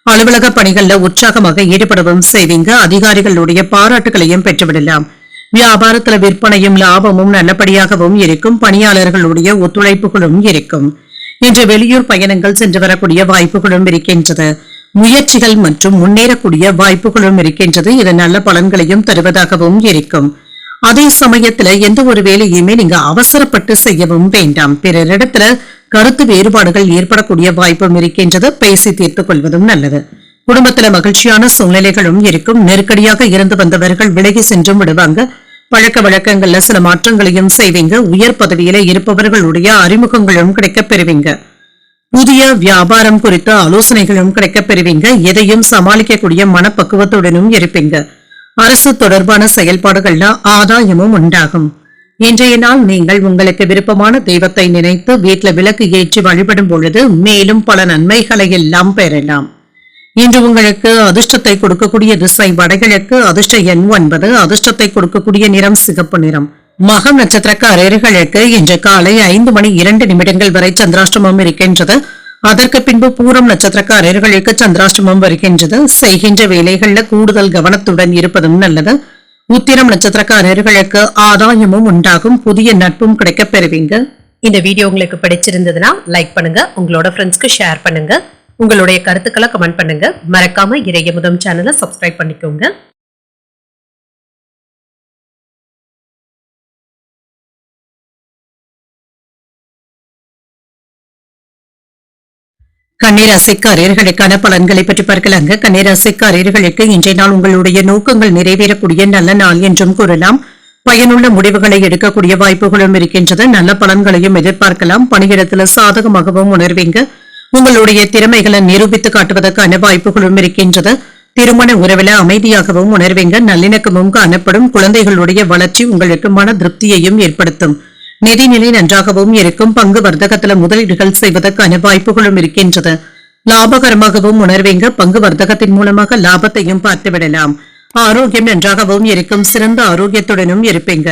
அலுவலக பணிகள்ல உற்சாகமாக ஈடுபடவும் செய்வீங்க. அதிகாரிகளுடைய பாராட்டுகளையும் பெற்றுவிடலாம். வியாபாரத்துல விற்பனையும் லாபமும் நல்லபடியாகவும் இருக்கும். பணியாளர்களுடைய ஒத்துழைப்புகளும் இருக்கும். இன்று வெளியூர் பயணங்கள் சென்று வரக்கூடிய வாய்ப்புகளும் இருக்கின்றது. முயற்சிகள் மற்றும் முன்னேறக்கூடிய வாய்ப்புகளும் இருக்கின்றது. இது நல்ல பலன்களையும் தருவதாகவும் இருக்கும். அதே சமயத்துல எந்த ஒரு வேலையுமே நீங்க அவசரப்பட்டு செய்யவும் வேண்டாம். பிறரிடத்துல கருத்து வேறுபாடுகள் ஏற்படக்கூடிய வாய்ப்பும் இருக்கின்றது. பேசி தீர்த்துக் கொள்வதும் நல்லது. குடும்பத்துல மகிழ்ச்சியான சூழ்நிலைகளும் இருக்கும். நெருக்கடியாக இருந்து வந்தவர்கள் விலகி சென்றும் விடுவாங்க. பழக்க வழக்கங்கள்ல சில மாற்றங்களையும் செய்வீங்க. உயர் பதவியில இருப்பவர்களுடைய அறிமுகங்களும் கிடைக்கப் பெறுவீங்க. புதிய வியாபாரம் குறித்த ஆலோசனைகளும் கிடைக்கப் பெறுவீங்க. எதையும் சமாளிக்கக்கூடிய மனப்பக்குவத்துடனும் இருப்பீங்க. அரசு தொடர்பான செயல்பாடுகள்ல ஆதாயமும் உண்டாகும். இன்றைய நாள் நீங்கள் உங்களுக்கு விருப்பமான தெய்வத்தை நினைத்து வீட்டுல விளக்கு ஏற்றி வழிபடும் பொழுது மேலும் பல நன்மைகளை எல்லாம் பெறலாம். இன்று உங்களுக்கு அதிர்ஷ்டத்தை கொடுக்கக்கூடிய திசை வடகிழக்கு. அதிர்ஷ்ட எண் 9. அதிர்ஷ்டத்தை கொடுக்கக்கூடிய நிறம் சிகப்பு நிறம். மகம் நட்சத்திரக்காரர்களுக்கு இன்று காலை 5:02 வரை சந்திராஷ்டமம் இருக்கின்றது. அதற்கு பின்பு பூரம் நட்சத்திரக்காரர்களுக்கு சந்திராஷ்டமம் வருகின்றது. செய்கின்ற வேலைகள்ல கூடுதல் கவனத்துடன் இருப்பதும் நல்லது. உத்திரம் நட்சத்திரக்காரர்களுக்கு ஆதாயமும் உண்டாகும். புதிய நட்பும் கிடைக்கப் பெறுவீங்க. இந்த வீடியோ உங்களுக்கு பிடிச்சிருந்ததுன்னா லைக் பண்ணுங்க, உங்களோட ஃப்ரெண்ட்ஸ்க்கு ஷேர் பண்ணுங்க, உங்களுடைய கருத்துக்களை கமெண்ட் பண்ணுங்க. மறக்காம இறையமுதம் சேனலை சப்ஸ்கிரைப் பண்ணிக்கோங்க. கன்னிராசிக்காரர்களுக்கான பலன்களை பற்றி பார்க்கலாங்க. கன்னிராசிக்காரர்களுக்கு இன்றைய நாள் உங்களுடைய நோக்கங்கள் நிறைவேறக்கூடிய நல்ல நாள் என்றும் கூறலாம். பயனுள்ள முடிவுகளை எடுக்கக்கூடிய வாய்ப்புகளும் இருக்கின்றது. நல்ல பலன்களையும் எதிர்பார்க்கலாம். பணியிடத்துல சாதகமாகவும் உணர்வீங்க. உங்களுடைய திறமைகளை நிரூபித்து காட்டுவதற்கான வாய்ப்புகளும் இருக்கின்றது. திருமண உறவில அமைதியாகவும் உணர்வீங்க. நல்லிணக்கமும் காணப்படும். குழந்தைகளுடைய வளர்ச்சி உங்களுக்கு மன திருப்தியையும் ஏற்படுத்தும். நிதிநிலை நன்றாகவும் இருக்கும். பங்கு வர்த்தகத்துல முதலீடுகள் செய்வதற்கான வாய்ப்புகளும் இருக்கின்றது. லாபகரமாகவும் உணர்வீங்க. பங்கு வர்த்தகத்தின் மூலமாக லாபத்தையும் பார்த்துவிடலாம். ஆரோக்கியம் நன்றாகவும் இருக்கும். சிறந்த ஆரோக்கியத்துடனும் இருப்பீங்க.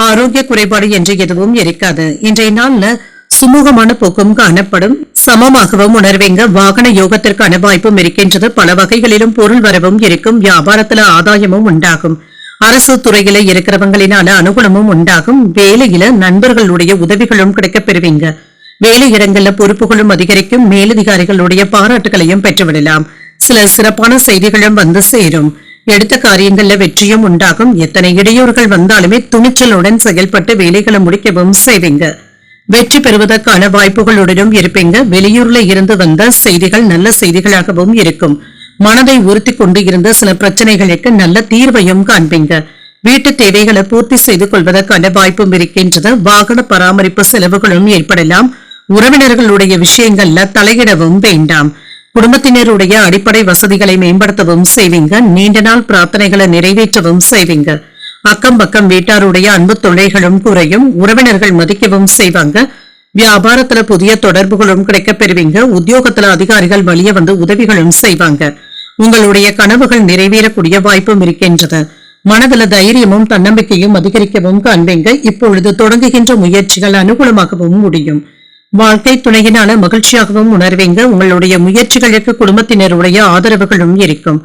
ஆரோக்கிய குறைபாடு என்று எதுவும் இருக்காது. இன்றைய நாள்ல சுமூகமான போக்கும் காணப்படும். சமமாகவும் உணர்வீங்க. வாகன யோகத்திற்கான வாய்ப்பும் இருக்கின்றது. பல வகைகளிலும் பொருள் வரவும் இருக்கும். வியாபாரத்துல ஆதாயமும் உண்டாகும். அரசு துறையில இருக்கிறவங்களினால அனுகூலமும் உண்டாகும். வேலையில நண்பர்களுடைய உதவிகளும் கிடைக்கப் பெறுவீங்க. வேலை இடங்கள்ல பொறுப்புகளும் அதிகரிக்கும். மேலதிகாரிகளுடைய பாராட்டுகளையும் பெற்றுவிடலாம். சில சிறப்பான செய்திகளும் வந்து சேரும். எடுத்த காரியங்கள்ல வெற்றியும் உண்டாகும். எத்தனை இடையூறுகள் வந்தாலுமே துணிச்சலுடன் செயல்பட்டு வேலைகளை முடிக்கவும் செய்வீங்க. வெற்றி பெறுவதற்கான வாய்ப்புகளுடனும் இருப்பீங்க. வெளியூர்ல இருந்து வந்த செய்திகள் நல்ல செய்திகளாகவும் இருக்கும். மனதை உறுத்தி கொண்டு இருந்த சில பிரச்சனைகளுக்கு நல்ல தீர்வையும் காண்பீங்க. வீட்டு தேவைகளை பூர்த்தி செய்து கொள்வதற்கான வாய்ப்பும் இருக்கின்றது. வாகன பராமரிப்பு செலவுகளும் ஏற்படலாம். உறவினர்களுடைய விஷயங்கள்ல தலையிடவும் வேண்டாம். குடும்பத்தினருடைய அடிப்படை வசதிகளை மேம்படுத்தவும் செய்வீங்க. நீண்ட நாள் பிரார்த்தனைகளை நிறைவேற்றவும் செய்வீங்க. அக்கம் பக்கம் வீட்டாருடைய அன்பு தொல்லைகளும் குறையும். உறவினர்கள் மதிக்கவும் செய்வாங்க. வியாபாரத்துல புதிய தொடர்புகளும் கிடைக்கப் பெறுவீங்க. உத்தியோகத்துல அதிகாரிகள் வழிய வந்து உதவிகளும் செய்வாங்க. உங்களுடைய கனவுகள் நிறைவேறக்கூடிய வாய்ப்பும் இருக்கின்றது. மனதுல தைரியமும் தன்னம்பிக்கையும் அதிகரிக்கவும் காண்பீங்க. இப்பொழுது தொடங்குகின்ற முயற்சிகள் அனுகூலமாகவும் முடியும். வாழ்க்கை துணையினால மகிழ்ச்சியாகவும் உணர்வீங்க. உங்களுடைய முயற்சிகளுக்கு குடும்பத்தினருடைய ஆதரவுகளும் இருக்கும்.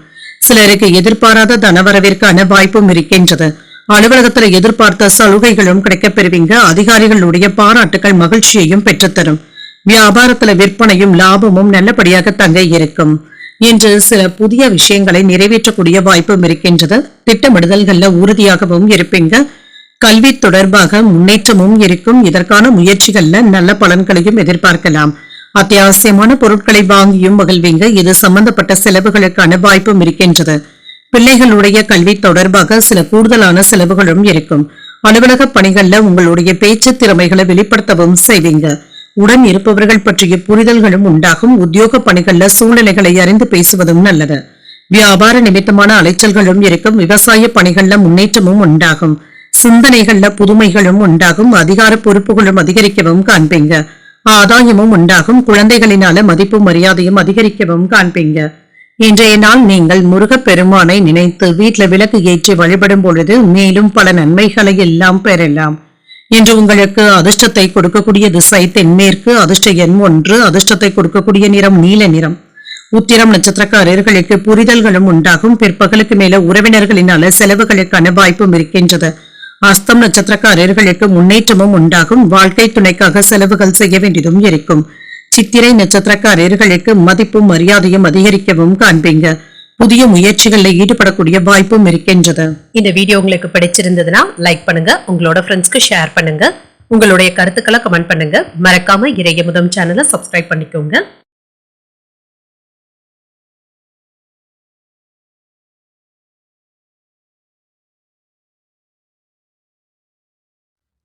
சிலருக்கு எதிர்பாராத தனவரவிற்கான வாய்ப்பும் இருக்கின்றது. அலுவலகத்துல எதிர்பார்த்த சலுகைகளும் கிடைக்கப் பெறுவீங்க. அதிகாரிகளுடைய பாராட்டுகள் மகிழ்ச்சியையும் பெற்றுத்தரும். வியாபாரத்துல விற்பனையும் லாபமும் நல்லபடியாக தங்க இருக்கும். இன்று சில புதிய விஷயங்களை நிறைவேற்றக்கூடிய வாய்ப்பும் இருக்கின்றது. திட்டமிடுதல்கள்ல உறுதியாகவும் இருப்பீங்க. கல்வி தொடர்பாக முன்னேற்றமும் இருக்கும். இதற்கான முயற்சிகள்ல நல்ல பலன்களையும் எதிர்பார்க்கலாம். அத்தியாவசியமான பொருட்களை வாங்கியும் மகிழ்வீங்க. இது சம்பந்தப்பட்ட செலவுகளுக்கான வாய்ப்பும் இருக்கின்றது. பிள்ளைகளுடைய கல்வி தொடர்பாக சில கூடுதலான செலவுகளும் இருக்கும். அலுவலக பணிகள்ல உங்களுடைய பேச்சு திறமைகளை வெளிப்படுத்தவும் செய்வீங்க. உடன் இருப்பவர்கள் பற்றிய புரிதல்களும் உண்டாகும். உத்தியோக பணிகள்ல சூழ்நிலைகளை அறிந்து பேசுவதும் நல்லது. வியாபார நிமித்தமான அலைச்சல்களும் இருக்கும். விவசாய பணிகள்ல முன்னேற்றமும் உண்டாகும். சிந்தனைகள்ல புதுமைகளும் உண்டாகும். அதிகார பொறுப்புகளும் அதிகரிக்கவும் காண்பீங்க. ஆதாயமும் உண்டாகும். குழந்தைகளினால மதிப்பும் மரியாதையும் அதிகரிக்கவும் காண்பீங்க. இன்றைய நாள் நீங்கள் முருகப்பெருமானை நினைத்து வீட்டுல விளக்கு ஏற்றி வழிபடும் பொழுது மேலும் பல நன்மைகளை எல்லாம் பெறலாம். இன்று உங்களுக்கு அதிர்ஷ்டத்தை கொடுக்கக்கூடிய திசை தென்மேற்கு. அதிர்ஷ்ட எண் 1. அதிர்ஷ்டத்தை கொடுக்கக்கூடிய நிறம் நீல நிறம். உத்திரம் நட்சத்திரக்காரர்களுக்கு புரிதல்களும் உண்டாகும். பிற்பகலுக்கு மேல உறவினர்களினால செலவுகளுக்கான வாய்ப்பும் இருக்கின்றது. அஸ்தம் நட்சத்திரக்காரர்களுக்கு முன்னேற்றமும் உண்டாகும். வாழ்க்கை துணைக்காக செலவுகள் செய்ய வேண்டியதும் இருக்கும். சித்திரை நட்சத்திரக்காரர்களுக்கு மதிப்பும் மரியாதையும் அதிகரிக்கவும் காண்பீங்க. புதிய முயற்சிகளில் ஈடுபடக்கூடிய வாய்ப்பும் இருக்கின்றது. இந்த வீடியோ உங்களுக்கு பிடிச்சிருந்ததுன்னா லைக் பண்ணுங்க, உங்களோட ஃப்ரெண்ட்ஸ்க்கு ஷேர் பண்ணுங்க, உங்களுடைய கருத்துக்களை கமெண்ட் பண்ணுங்க. மறக்காம இறையமுதம் சேனலை சப்ஸ்கிரைப் பண்ணிக்கோங்க.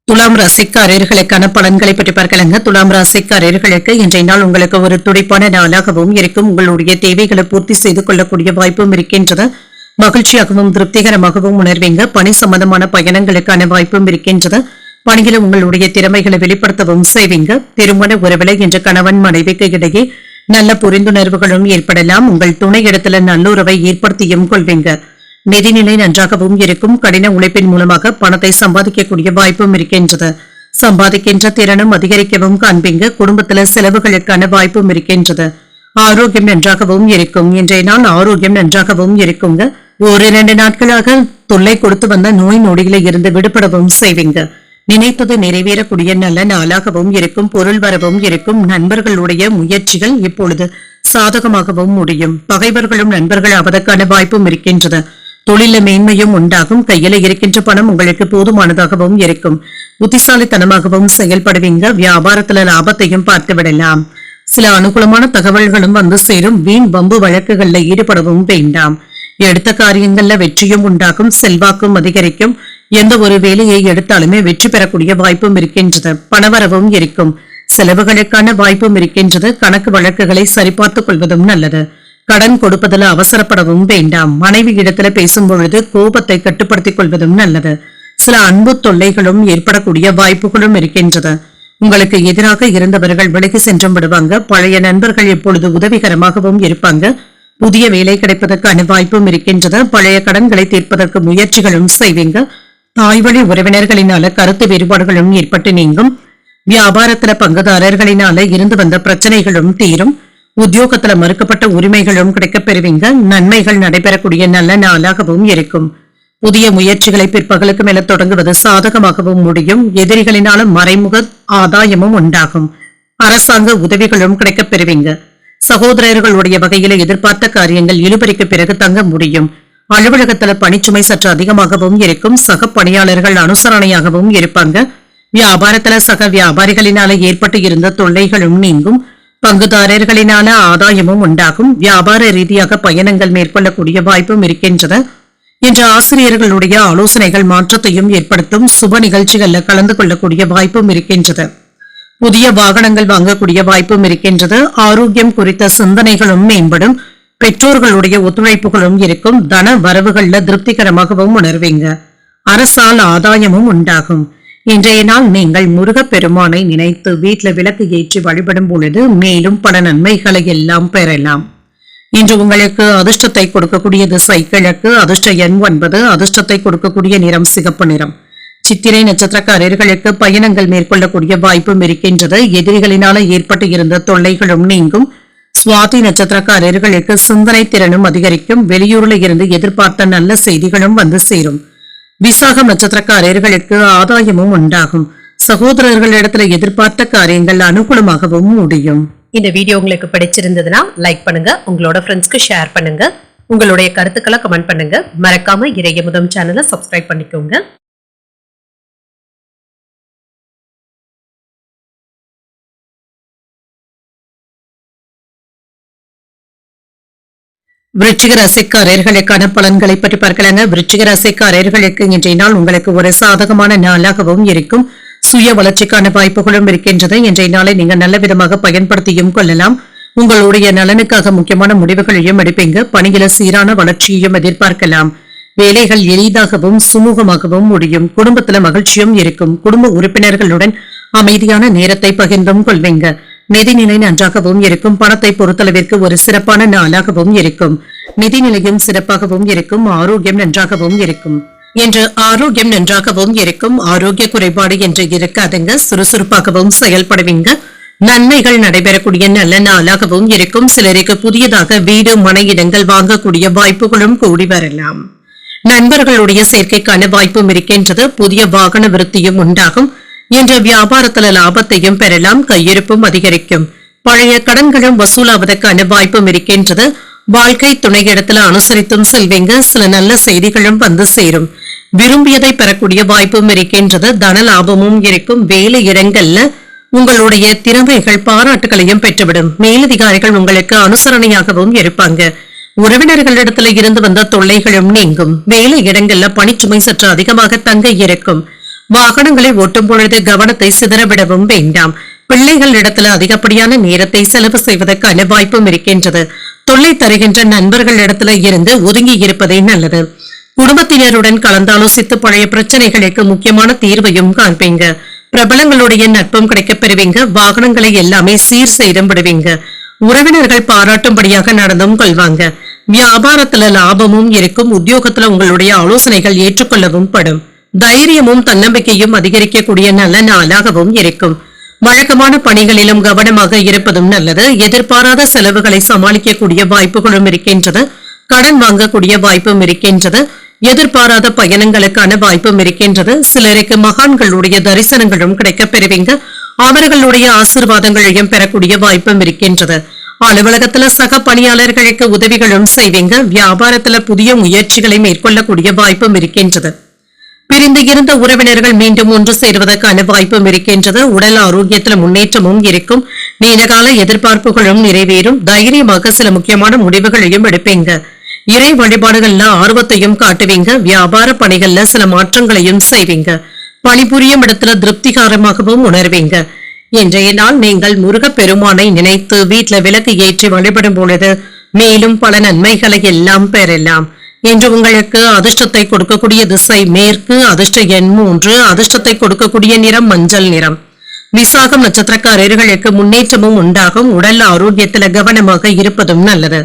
துலாம் ராசிக்காரர்களுக்கான பலன்களை பற்றி பார்க்கலாங்க. துலாம் ராசிக்காரர்களுக்கு இன்றைய நாள் உங்களுக்கு ஒரு துடிப்பான நாளாகவும் இருக்கும். உங்களுடைய தேவைகளை பூர்த்தி செய்து கொள்ளக்கூடிய வாய்ப்பும் இருக்கின்றது. மகிழ்ச்சியாகவும் திருப்திகரமாகவும் உணர்வீங்க. பணி சம்பந்தமான பயணங்களுக்கான வாய்ப்பும் இருக்கின்றது. பணிகளை உங்களுடைய திறமைகளை வெளிப்படுத்தவும் செய்வீங்க. திருமண உறவில இன்று கணவன் மனைவிக்கு இடையே நல்ல புரிந்துணர்வுகளும் ஏற்படலாம். உங்கள் துணை இடத்துல நல்லுறவை ஏற்படுத்தியும் கொள்வீங்க. நிதிநிலை நன்றாகவும் இருக்கும். கடின உழைப்பின் மூலமாக பணத்தை சம்பாதிக்கக்கூடிய வாய்ப்பும் இருக்கின்றது. சம்பாதிக்கின்ற திறனும் அதிகரிக்கவும் காண்பீங்க. குடும்பத்துல செலவுகளுக்கான வாய்ப்பும் இருக்கின்றது. ஆரோக்கியம் நன்றாகவும் இருக்கும். இன்றைய நாள் ஆரோக்கியம் நன்றாகவும் இருக்குங்க. 1-2 நாட்களாக தொல்லை கொடுத்து வந்த நோய் நொடியில இருந்து விடுபடவும் செய்வீங்க. நினைத்தது நிறைவேறக்கூடிய நல்ல நாளாகவும் இருக்கும். பொருள் வரவும் இருக்கும். நண்பர்களுடைய முயற்சிகள் இப்பொழுது சாதகமாகவும் முடியும். பகைவர்களும் நண்பர்கள் ஆவதற்கான வாய்ப்பும் இருக்கின்றது. தொழில மேன்மையும் உண்டாகும். கையில இருக்கின்ற பணம் உங்களுக்கு போதுமானதாகவும் இருக்கும். புத்திசாலித்தனமாகவும் செயல்படுவீங்க. வியாபாரத்துல லாபத்தையும் பார்த்து விடலாம். சில அனுகூலமான தகவல்களும் வந்து சேரும். வீண் வம்பு வழக்குகள்ல ஈடுபடவும் வேண்டாம். எடுத்த காரியங்கள்ல வெற்றியும் உண்டாகும். செல்வாக்கும் அதிகரிக்கும். எந்த ஒரு வேலையை எடுத்தாலுமே வெற்றி பெறக்கூடிய வாய்ப்பும் இருக்கின்றது. பணவரவும் இருக்கும். செலவுகளுக்கான வாய்ப்பும் இருக்கின்றது. கணக்கு வழக்குகளை சரிபார்த்துக் கொள்வதும் நல்லது. கடன் கொடுப்பதில் அவசரப்படவும் வேண்டாம். மனைவி இடத்துல பேசும் பொழுது கோபத்தை கட்டுப்படுத்திக் கொள்வதும் நல்லது. சில அன்பு தொல்லைகளும் ஏற்படக்கூடிய வாய்ப்புகளும் இருக்கின்றது. உங்களுக்கு எதிராக இருந்தவர்கள் விலகி சென்றும் விடுவாங்க. பழைய நண்பர்கள் இப்பொழுது உதவிகரமாகவும் இருப்பாங்க. புதிய வேலை கிடைப்பதற்கான வாய்ப்பும் இருக்கின்றது. பழைய கடன்களை தீர்ப்பதற்கு முயற்சிகளும் செய்வீங்க. தாய்வழி உறவினர்களினால கருத்து வேறுபாடுகளும் ஏற்பட்டு நீங்கும். வியாபாரத்துல பங்குதாரர்களினால இருந்து வந்த பிரச்சனைகளும் தீரும். உத்தியோகத்துல மறுக்கப்பட்ட உரிமைகளும் கிடைக்கப் பெறுவீங்க. நன்மைகள் நடைபெறக்கூடிய நல்ல நாளாகவும் இருக்கும். புதிய முயற்சிகளை பிற்பகலுக்கு மேல தொடங்குவது சாதகமாகவும் முடியும். எதிரிகளினால மறைமுக ஆதாயமும் உண்டாகும். அரசாங்க உதவிகளும் கிடைக்கப் பெறுவீங்க. சகோதரர்களுடைய வகையில எதிர்பார்த்த காரியங்கள் இழுபறிக்கு பிறகு தங்க முடியும். அலுவலகத்துல பணிச்சுமை சற்று அதிகமாகவும் இருக்கும். சக பணியாளர்கள் அனுசரணையாகவும் இருப்பாங்க. வியாபாரத்துல சக வியாபாரிகளினால ஏற்பட்டு இருந்த தொல்லைகளும் நீங்கும். பங்குதாரர்களினால ஆதாயமும் உண்டாகும். வியாபார ரீதியாக பயணங்கள் மேற்கொள்ளக்கூடிய வாய்ப்பும் இருக்கின்றது. இன்று ஆசிரியர்களுடைய ஆலோசனைகள் மாற்றத்தையும் ஏற்படுத்தும். சுப நிகழ்ச்சிகள்ல கலந்து கொள்ளக்கூடிய வாய்ப்பும் இருக்கின்றது. புதிய வாகனங்கள் வாங்கக்கூடிய வாய்ப்பும் இருக்கின்றது. ஆரோக்கியம் குறித்த சிந்தனைகளும் மேம்படும். பெற்றோர்களுடைய ஒத்துழைப்புகளும் இருக்கும். தன வரவுகள்ல திருப்திகரமாகவும் உணர்வீங்க. அரசால் ஆதாயமும் உண்டாகும். இன்றைய நாள் நீங்கள் முருகப்பெருமானை நினைத்து வீட்டுல விளக்கு ஏற்றி வழிபடும் பொழுது மேலும் பல நன்மைகளை எல்லாம் பெறலாம். இன்று உங்களுக்கு அதிர்ஷ்டத்தை கொடுக்கக்கூடிய திசை கிழக்கு. அதிர்ஷ்ட எண் 9. அதிர்ஷ்டத்தை கொடுக்கக்கூடிய நிறம் சிகப்பு நிறம். சித்திரை நட்சத்திரக்காரர்களுக்கு பயணங்கள் மேற்கொள்ளக்கூடிய வாய்ப்பும் இருக்கின்றது. எதிரிகளினால ஏற்பட்டு இருந்த தொல்லைகளும் நீங்கும். சுவாதி நட்சத்திரக்காரர்களுக்கு சிந்தனை திறனும் அதிகரிக்கும். வெளியூர்ல இருந்து எதிர்பார்த்த நல்ல செய்திகளும் வந்து சேரும். விசாகம் நட்சத்திரக்காரர்களுக்கு ஆதாயமும் உண்டாகும். சகோதரர்களிடத்துல எதிர்பார்த்த காரியங்கள் அனுகூலமாகவும் முடியும். இந்த வீடியோ உங்களுக்கு பிடிச்சிருந்ததுன்னா லைக் பண்ணுங்க, உங்களோட ஃப்ரெண்ட்ஸ்க்கு ஷேர் பண்ணுங்க, உங்களுடைய கருத்துக்களை கமெண்ட் பண்ணுங்க. மறக்காம இறையமுதம் சேனலை சப்ஸ்கிரைப் பண்ணிக்கோங்க. விருச்சிக ராசிக்காரர்களுக்கான பலன்களை பற்றி பார்க்கலாங்க. விருச்சிக ராசிக்காரர்களுக்கு இன்றைய நாள் உங்களுக்கு ஒரு சாதகமான நாளாகவும் இருக்கும். சுய வளர்ச்சிக்கான வாய்ப்புகளும் இருக்கின்றது. இன்றைய நாளை நீங்க நல்ல விதமாக பயன்படுத்தியும் கொள்ளலாம். உங்களுடைய நலனுக்காக முக்கியமான முடிவுகளையும் எடுப்பீங்க. பணியில சீரான வளர்ச்சியையும் எதிர்பார்க்கலாம். வேலைகள் எளிதாகவும் சுமூகமாகவும் முடியும். குடும்பத்துல மகிழ்ச்சியும் இருக்கும். குடும்ப உறுப்பினர்களுடன் அமைதியான நேரத்தை பகிர்ந்தும் கொள்வீங்க. நிதிநிலை நன்றாகவும் இருக்கும். பணத்தை பொறுத்தளவிற்கு ஒரு சிறப்பான நாளாகவும் இருக்கும். நிதிநிலையும் சிறப்பாகவும் இருக்கும். ஆரோக்கியம் நன்றாகவும் இருக்கும். என்று ஆரோக்கியம் நன்றாகவும் இருக்கும். ஆரோக்கிய குறைபாடு என்று இருக்காதுங்க. சுறுசுறுப்பாகவும் செயல்படுவீங்க. நன்மைகள் நடைபெறக்கூடிய நல்ல நாளாகவும் இருக்கும். சிலருக்கு புதியதாக வீடு மனை இடங்கள் வாங்கக்கூடிய வாய்ப்புகளும் கூடி வரலாம். நண்பர்களுடைய சேர்க்கைக்கான வாய்ப்பும் இருக்கின்றது. புதிய வாகன விருத்தியும் உண்டாகும். என்ற வியாபாரத்துல லாபத்தையும் பெறலாம். கையிருப்பும் அதிகரிக்கும். பழைய கடன்களும் வசூலாவதற்கான வாய்ப்பும் இருக்கின்றது. வாழ்க்கை துணையிடத்துல அனுசரித்தும் செல்வீங்க. சில நல்ல செய்திகளும் வந்து சேரும். விரும்பியதை பெறக்கூடிய வாய்ப்பும் இருக்கின்றது. தன லாபமும் இருக்கும். வேலை இடங்கள்ல உங்களுடைய திறமைகள் பாராட்டுகளையும் பெற்றுவிடும். மேலதிகாரிகள் உங்களுக்கு அனுசரணையாகவும் இருப்பாங்க. உறவினர்களிடத்துல இருந்து வந்த தொல்லைகளும் நீங்கும். வேலை இடங்கள்ல பணிச்சுமை சற்று அதிகமாக தங்க இருக்கும். வாகனங்களை ஓட்டும் பொழுது கவனத்தை சிதறவிடவும் வேண்டாம். பிள்ளைகள் இடத்துல அதிகப்படியான நேரத்தை செலவு செய்வதற்கான வாய்ப்பும் இருக்கின்றது. தொல்லை தருகின்ற நண்பர்கள் இடத்துல இருந்து ஒதுங்கி இருப்பதே நல்லது. குடும்பத்தினருடன் கலந்தாலோசித்து பழைய பிரச்சனைகளுக்கு முக்கியமான தீர்வையும் காண்பீங்க. பிரபலங்களுடைய நட்பும் கிடைக்கப் பெறுவீங்க. வாகனங்களை எல்லாமே சீர் செய்தும் விடுவீங்க. உறவினர்கள் பாராட்டும்படியாக நடந்தும் கொள்வாங்க. வியாபாரத்துல லாபமும் இருக்கும். உத்தியோகத்துல உங்களுடைய ஆலோசனைகள் ஏற்றுக்கொள்ளவும் படும். தைரியமும் தன்னம்பிக்கையும் அதிகரிக்கக்கூடிய நல்ல நாளாகவும் இருக்கும். வழக்கமான பணிகளிலும் கவனமாக இருப்பதும் நல்லது. எதிர்பாராத செலவுகளை சமாளிக்கக்கூடிய வாய்ப்புகளும் இருக்கின்றது. கடன் வாங்கக்கூடிய வாய்ப்பும் இருக்கின்றது. எதிர்பாராத பயணங்களுக்கான வாய்ப்பும் இருக்கின்றது. சிலருக்கு மகான்களுடைய தரிசனங்களும் கிடைக்கப் பெறுவீங்க. அவர்களுடைய ஆசீர்வாதங்களையும் பெறக்கூடிய வாய்ப்பும் இருக்கின்றது. அலுவலகத்துல சக பணியாளர்களுக்கு உதவிகளும் செய்வீங்க. வியாபாரத்துல புதிய முயற்சிகளை மேற்கொள்ளக்கூடிய வாய்ப்பும் இருக்கின்றது. பிரிந்து இருந்த உறவினர்கள் மீண்டும் ஒன்று சேருவதற்கான வாய்ப்பும் இருக்கின்றது. உடல் ஆரோக்கியத்தில் முன்னேற்றமும் இருக்கும். நீண்டகால எதிர்பார்ப்புகளும் நிறைவேறும். தைரியமாக சில முக்கியமான முடிவுகளையும் எடுப்பீங்க. இறை வழிபாடுகள்ல ஆர்வத்தையும் காட்டுவீங்க. வியாபார பணிகள்ல சில மாற்றங்களையும் செய்வீங்க. பணிபுரியும் இடத்துல திருப்திகரமாகவும் உணர்வீங்க. இன்றைய நாள் நீங்கள் முருகப் பெருமானை நினைத்து வீட்டுல விளக்கு ஏற்றி வழிபடும் பொழுது மேலும் பல நன்மைகளை எல்லாம் பெறலாம். இன்று உங்களுக்கு அதிர்ஷ்டத்தை கொடுக்கக்கூடிய திசை மேற்கு. அதிர்ஷ்ட எண் 3. அதிர்ஷ்டத்தை கொடுக்கக்கூடிய நிறம் மஞ்சள் நிறம். விசாகம் நட்சத்திரக்காரர்களுக்கு முன்னேற்றமும் உண்டாகும். உடல் ஆரோக்கியத்துல கவனமாக இருப்பதும் நல்லது.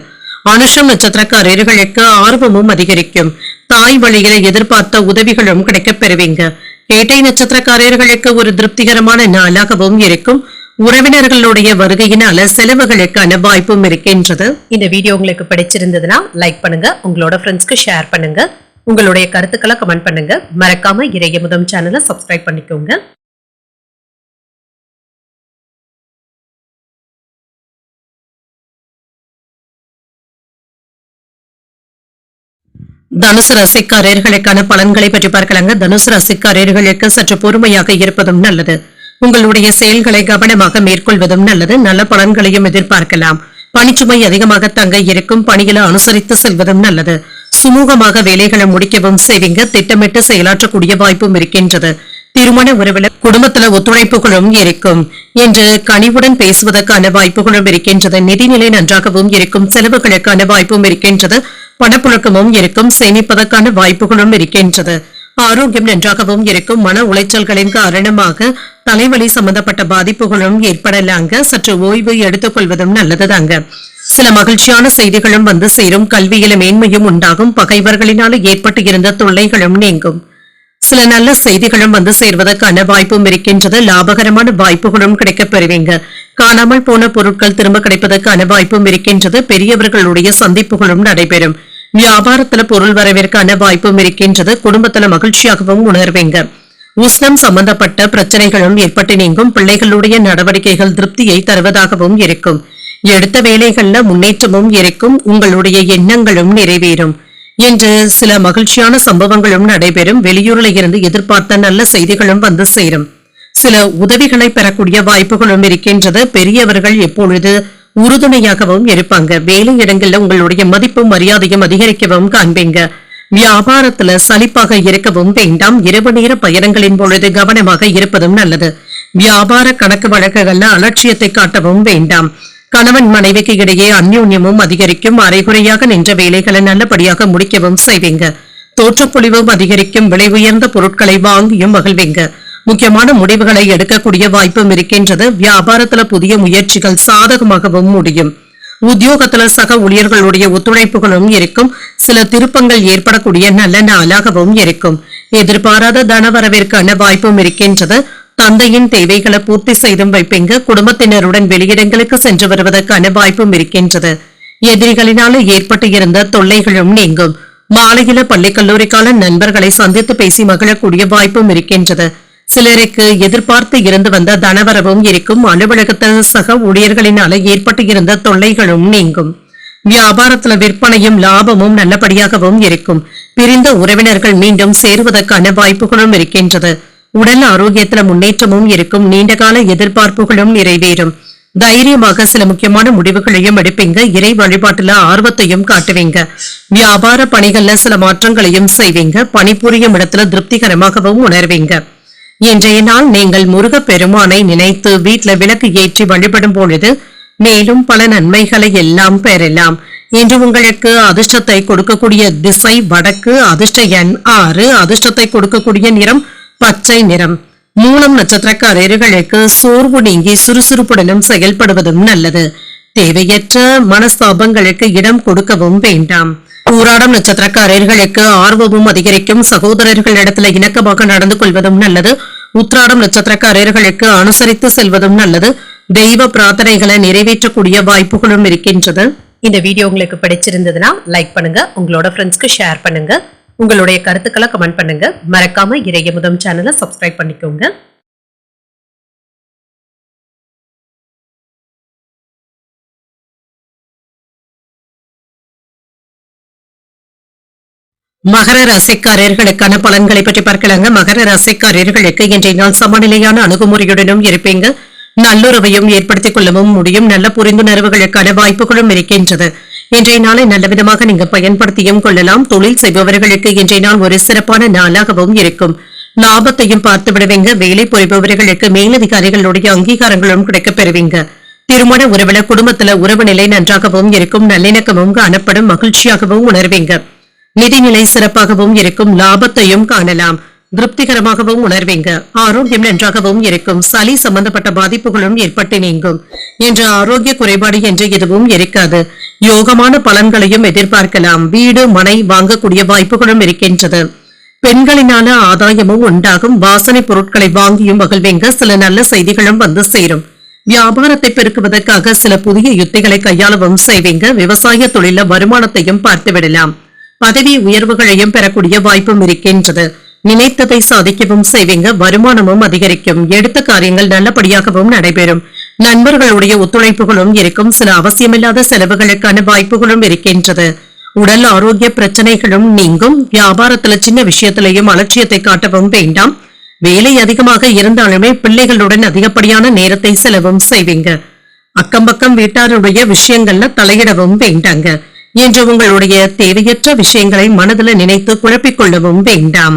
அனுஷம் நட்சத்திரக்காரர்களுக்கு ஆர்வமும் அதிகரிக்கும். தாய் வழியில எதிர்பார்த்த உதவிகளும் கிடைக்கப் பெறுவீங்க. கேட்டை நட்சத்திரக்காரர்களுக்கு ஒரு திருப்திகரமான நாளாகவும் இருக்கும். உறவினர்களுடைய வருகையினால செலவுகளுக்கான வாய்ப்பும் இருக்கின்றது. இந்த வீடியோ உங்களுக்கு பிடிச்சிருந்ததுன்னா லைக் பண்ணுங்க. உங்களோட ஃப்ரெண்ட்ஸ்க்கு ஷேர் பண்ணுங்க. உங்களுடைய கருத்துக்களை கமெண்ட் பண்ணுங்க. மறக்காம இறையமுதம் சேனலை சப்ஸ்கிரைப் பண்ணிக்கோங்க. தனுசு ராசிக்காரர்களுக்கான பலன்களை பற்றி பார்க்கலாங்க. தனுசு ராசிக்காரர்களுக்கு சற்று பொறுமையாக இருப்பதும் நல்லது. உங்களுடைய செயல்களை கவனமாக மேற்கொள்வதும் நல்லது. நல்ல பலன்களையும் எதிர்பார்க்கலாம். பணிச்சுமை அதிகமாக தங்க இருக்கும். பணிகளை அனுசரித்து செல்வதும் நல்லது. சுமூகமாக வேலைகளை முடிக்கவும் செய்வீங்க. திட்டமிட்டு செயலாற்றக்கூடிய வாய்ப்பும் இருக்கின்றது. திருமண உறவுல குடும்பத்துல ஒத்துழைப்புகளும் இருக்கும். என்று கனிவுடன் பேசுவதற்கான வாய்ப்புகளும் இருக்கின்றது. நிதிநிலை நன்றாகவும் இருக்கும். செலவுகளுக்கான வாய்ப்பும் இருக்கின்றது. பணப்புழக்கமும் இருக்கும். சேமிப்பதற்கான வாய்ப்புகளும் இருக்கின்றது. ஆரோக்கியம் நன்றாகவும் இருக்கும். மன உளைச்சல்களின் காரணமாக தலைவலி சம்பந்தப்பட்ட பாதிப்புகளும் ஏற்படலாங்க. சற்று ஓய்வு எடுத்துக் கொள்வதும் நல்லதுதாங்க. சில மகிழ்ச்சியான செய்திகளும் வந்து சேரும். கல்வியில மேன்மையும் உண்டாகும். பகைவர்களினால ஏற்பட்டு இருந்த தொல்லைகளும் நீங்கும். சில நல்ல செய்திகளும் வந்து சேர்வதற்கான வாய்ப்பும் இருக்கின்றது. லாபகரமான வாய்ப்புகளும் கிடைக்கப் பெறுவீங்க. காணாமல் போன பொருட்கள் திரும்ப கிடைப்பதற்கான வாய்ப்பும் இருக்கின்றது. பெரியவர்களுடைய சந்திப்புகளும் நடைபெறும். வியாபாரத்துல பொருள் வரவிற்கான வாய்ப்பும் இருக்கின்றது. குடும்பத்துல மகிழ்ச்சியாகவும் உணர்வீங்க. உஷ்ணம் சம்பந்தப்பட்ட பிரச்சனைகளும் ஏற்பட்டு நீங்கும். பிள்ளைகளுடைய நடவடிக்கைகள் திருப்தியை தருவதாகவும் இருக்கும். எடுத்த வேலைகள்ல முன்னேற்றமும் இருக்கும். உங்களுடைய எண்ணங்களும் நிறைவேறும். என்று சில மகிழ்ச்சியான சம்பவங்களும் நடைபெறும். வெளியூரில் இருந்து எதிர்பார்த்த நல்ல செய்திகளும் வந்து சேரும். சில உதவிகளை பெறக்கூடிய வாய்ப்புகளும் இருக்கின்றது. பெரியவர்கள் எப்பொழுது உறுதுணையாகவும் இருப்பாங்க. வேலை இடங்கள்ல உங்களுடைய மதிப்பும் மரியாதையும் அதிகரிக்கவும் காண்பீங்க. வியாபாரத்துல சலிப்பாக இருக்கவும் வேண்டாம். இரவு நேர பயணங்களின் பொழுது கவனமாக இருப்பதும் நல்லது. வியாபார கணக்கு வழக்குகள்ல அலட்சியத்தை காட்டவும் வேண்டாம். கணவன் மனைவிக்கு இடையே அந்யோன்யமும் அதிகரிக்கும். அரைகுறையாக நின்ற வேலைகளை நல்லபடியாக முடிக்கவும் செய்வீங்க. தோற்றப்பொழிவும் அதிகரிக்கும். விலை உயர்ந்த பொருட்களை வாங்கியும் மகிழ்வீங்க. முக்கியமான முடிவுகளை எடுக்கக்கூடிய வாய்ப்பும் இருக்கின்றது. வியாபாரத்துல புதிய முயற்சிகள் சாதகமாகவும் முடியும். உத்தியோகத்துல சக ஊழியர்களுடைய ஒத்துழைப்புகளும் இருக்கும். சில திருப்பங்கள் ஏற்படக்கூடிய நல்ல நாளாகவும் இருக்கும். எதிர்பாராத தனவரவிற்கான வாய்ப்பும் இருக்கின்றது. தந்தையின் தேவைகளை பூர்த்தி செய்தும் வைப்பீங்க. குடும்பத்தினருடன் வெளியிடங்களுக்கு சென்று வருவதற்கான வாய்ப்பும் இருக்கின்றது. எதிரிகளினால ஏற்பட்டு இருந்த தொல்லைகளும் நீங்கும். மாலையில பள்ளி கல்லூரிக்கால நண்பர்களை சந்தித்து பேசி மகிழக்கூடிய வாய்ப்பும் இருக்கின்றது. சிலருக்கு எதிர்பார்த்து இருந்து வந்த தனவரவும் இருக்கும். அலுவலகத்தில் சக ஊழியர்களினால ஏற்பட்டு இருந்த தொல்லைகளும் நீங்கும். வியாபாரத்துல விற்பனையும் லாபமும் நல்லபடியாகவும் இருக்கும். பிரிந்த உறவினர்கள் மீண்டும் சேருவதற்கான வாய்ப்புகளும் இருக்கின்றது. உடல் ஆரோக்கியத்துல முன்னேற்றமும் இருக்கும். நீண்டகால எதிர்பார்ப்புகளும் நிறைவேறும். தைரியமாக சில முக்கியமான முடிவுகளையும் எடுப்பீங்க. இறை வழிபாட்டுல ஆர்வத்தையும் காட்டுவீங்க. வியாபார பணிகள்ல சில மாற்றங்களையும் செய்வீங்க. பணிபுரியும் இடத்துல திருப்திகரமாகவும் உணர்வீங்க. இன்றைய நாள் நீங்கள் முருக பெருமானை நினைத்து வீட்டுல விளக்கு ஏற்றி வழிபடும் பொழுது மேலும் பல நன்மைகளை எல்லாம் பெறலாம். இன்று உங்களுக்கு அதிர்ஷ்டத்தை கொடுக்கக்கூடிய திசை வடக்கு. அதிர்ஷ்ட எண் 6. அதிர்ஷ்டத்தை கொடுக்கக்கூடிய நிறம் பச்சை நிறம். மூலம் நட்சத்திரக்காரர்களுக்கு சோர்வு நீங்கி சுறுசுறுப்புடனும் செயல்படுவதும் நல்லது. தேவையற்ற மனஸ்தாபங்களுக்கு இடம் கொடுக்கவும் வேண்டாம். பூராடம் நட்சத்திரக்காரர்களுக்கு ஆர்வமும் அதிகரிக்கும். சகோதரர்களிடத்துல இணக்கமாக நடந்து கொள்வதும் நல்லது. உத்திராடம் நட்சத்திரக்காரர்களுக்கு அனுசரித்து செல்வதும் நல்லது. தெய்வ பிரார்த்தனைகளை நிறைவேற்றக்கூடிய வாய்ப்புகளும் இருக்கின்றது. இந்த வீடியோ உங்களுக்கு பிடிச்சிருந்ததுன்னா லைக் பண்ணுங்க, உங்களோட ஃப்ரெண்ட்ஸ்க்கு ஷேர் பண்ணுங்க, உங்களுடைய கருத்துக்களை கமெண்ட் பண்ணுங்க. மறக்காம இறையமுதம் சேனலை சப்ஸ்கிரைப் பண்ணிக்கோங்க. மகர ராசிக்காரர்களுக்கான பலன்களை பற்றி பார்க்கலாங்க. மகர ராசிக்காரர்களுக்கு இன்றைய நாள் சமநிலையான அணுகுமுறையுடனும் இருப்பீங்க. நல்லுறவையும் ஏற்படுத்திக் கொள்ளவும் முடியும். நல்ல புரிந்துணர்வுகளுக்கான வாய்ப்புகளும் இருக்கின்றது. இன்றைய நாளை நல்ல விதமாக நீங்க பயன்படுத்தியும் கொள்ளலாம். தொழில் செய்பவர்களுக்கு இன்றைய நாள் ஒரு சிறப்பான நாளாகவும் இருக்கும். லாபத்தையும் பார்த்து விடுவீங்க. வேலை புரிபவர்களுக்கு மேலதிகாரிகளுடைய அங்கீகாரங்களும் கிடைக்கப் பெறுவீங்க. திருமண உறவுல குடும்பத்துல உறவு நிலை நன்றாகவும் இருக்கும். நல்லிணக்கமும் காணப்படும். மகிழ்ச்சியாகவும் உணர்வீங்க. நிதிநிலை சிறப்பாகவும் இருக்கும். லாபத்தையும் காணலாம். திருப்திகரமாகவும் உணர்வீங்க. ஆரோக்கியம் நன்றாகவும் இருக்கும். சளி சம்பந்தப்பட்ட பாதிப்புகளும் ஏற்பட்டு நீங்கும். என்ற ஆரோக்கிய குறைபாடு என்று எதுவும் இருக்காது. யோகமான பலன்களையும் எதிர்பார்க்கலாம். வீடு மனை வாங்கக்கூடிய வாய்ப்புகளும் இருக்கின்றது. பெண்களினால ஆதாயமும் உண்டாகும். வாசனை பொருட்களை வாங்கியும் மகிழ்வீங்க. சில நல்ல செய்திகளும் வந்து சேரும். வியாபாரத்தை பெருக்குவதற்காக சில புதிய யுத்திகளை கையாளவும் செய்வீங்க. விவசாய தொழில வருமானத்தையும் பார்த்து விடலாம். பதவி உயர்வுகளையும் பெறக்கூடிய வாய்ப்பும் இருக்கின்றது. நினைத்ததை சாதிக்கவும் செய்வீங்க. வருமானமும் அதிகரிக்கும். எடுத்த காரியங்கள் நல்லபடியாகவும் நடைபெறும். நண்பர்களுடைய ஒத்துழைப்புகளும் இருக்கும். சில அவசியமில்லாத செலவுகளுக்கான வாய்ப்புகளும் இருக்கின்றது. உடல் ஆரோக்கிய பிரச்சனைகளும் நீங்கும். வியாபாரத்துல சின்ன விஷயத்திலையும் அலட்சியத்தை காட்டவும் வேண்டாம். வேலை அதிகமாக இருந்தாலுமே பிள்ளைகளுடன் அதிகப்படியான நேரத்தை செலவும் செய்வீங்க. அக்கம் பக்கம் வீட்டாருடைய விஷயங்கள்ல தலையிடவும் வேண்டாங்க. என்று உங்களுடைய தேவையற்ற விஷயங்களை மனதில் நினைத்து குழப்பிக் கொள்ளவும் வேண்டாம்.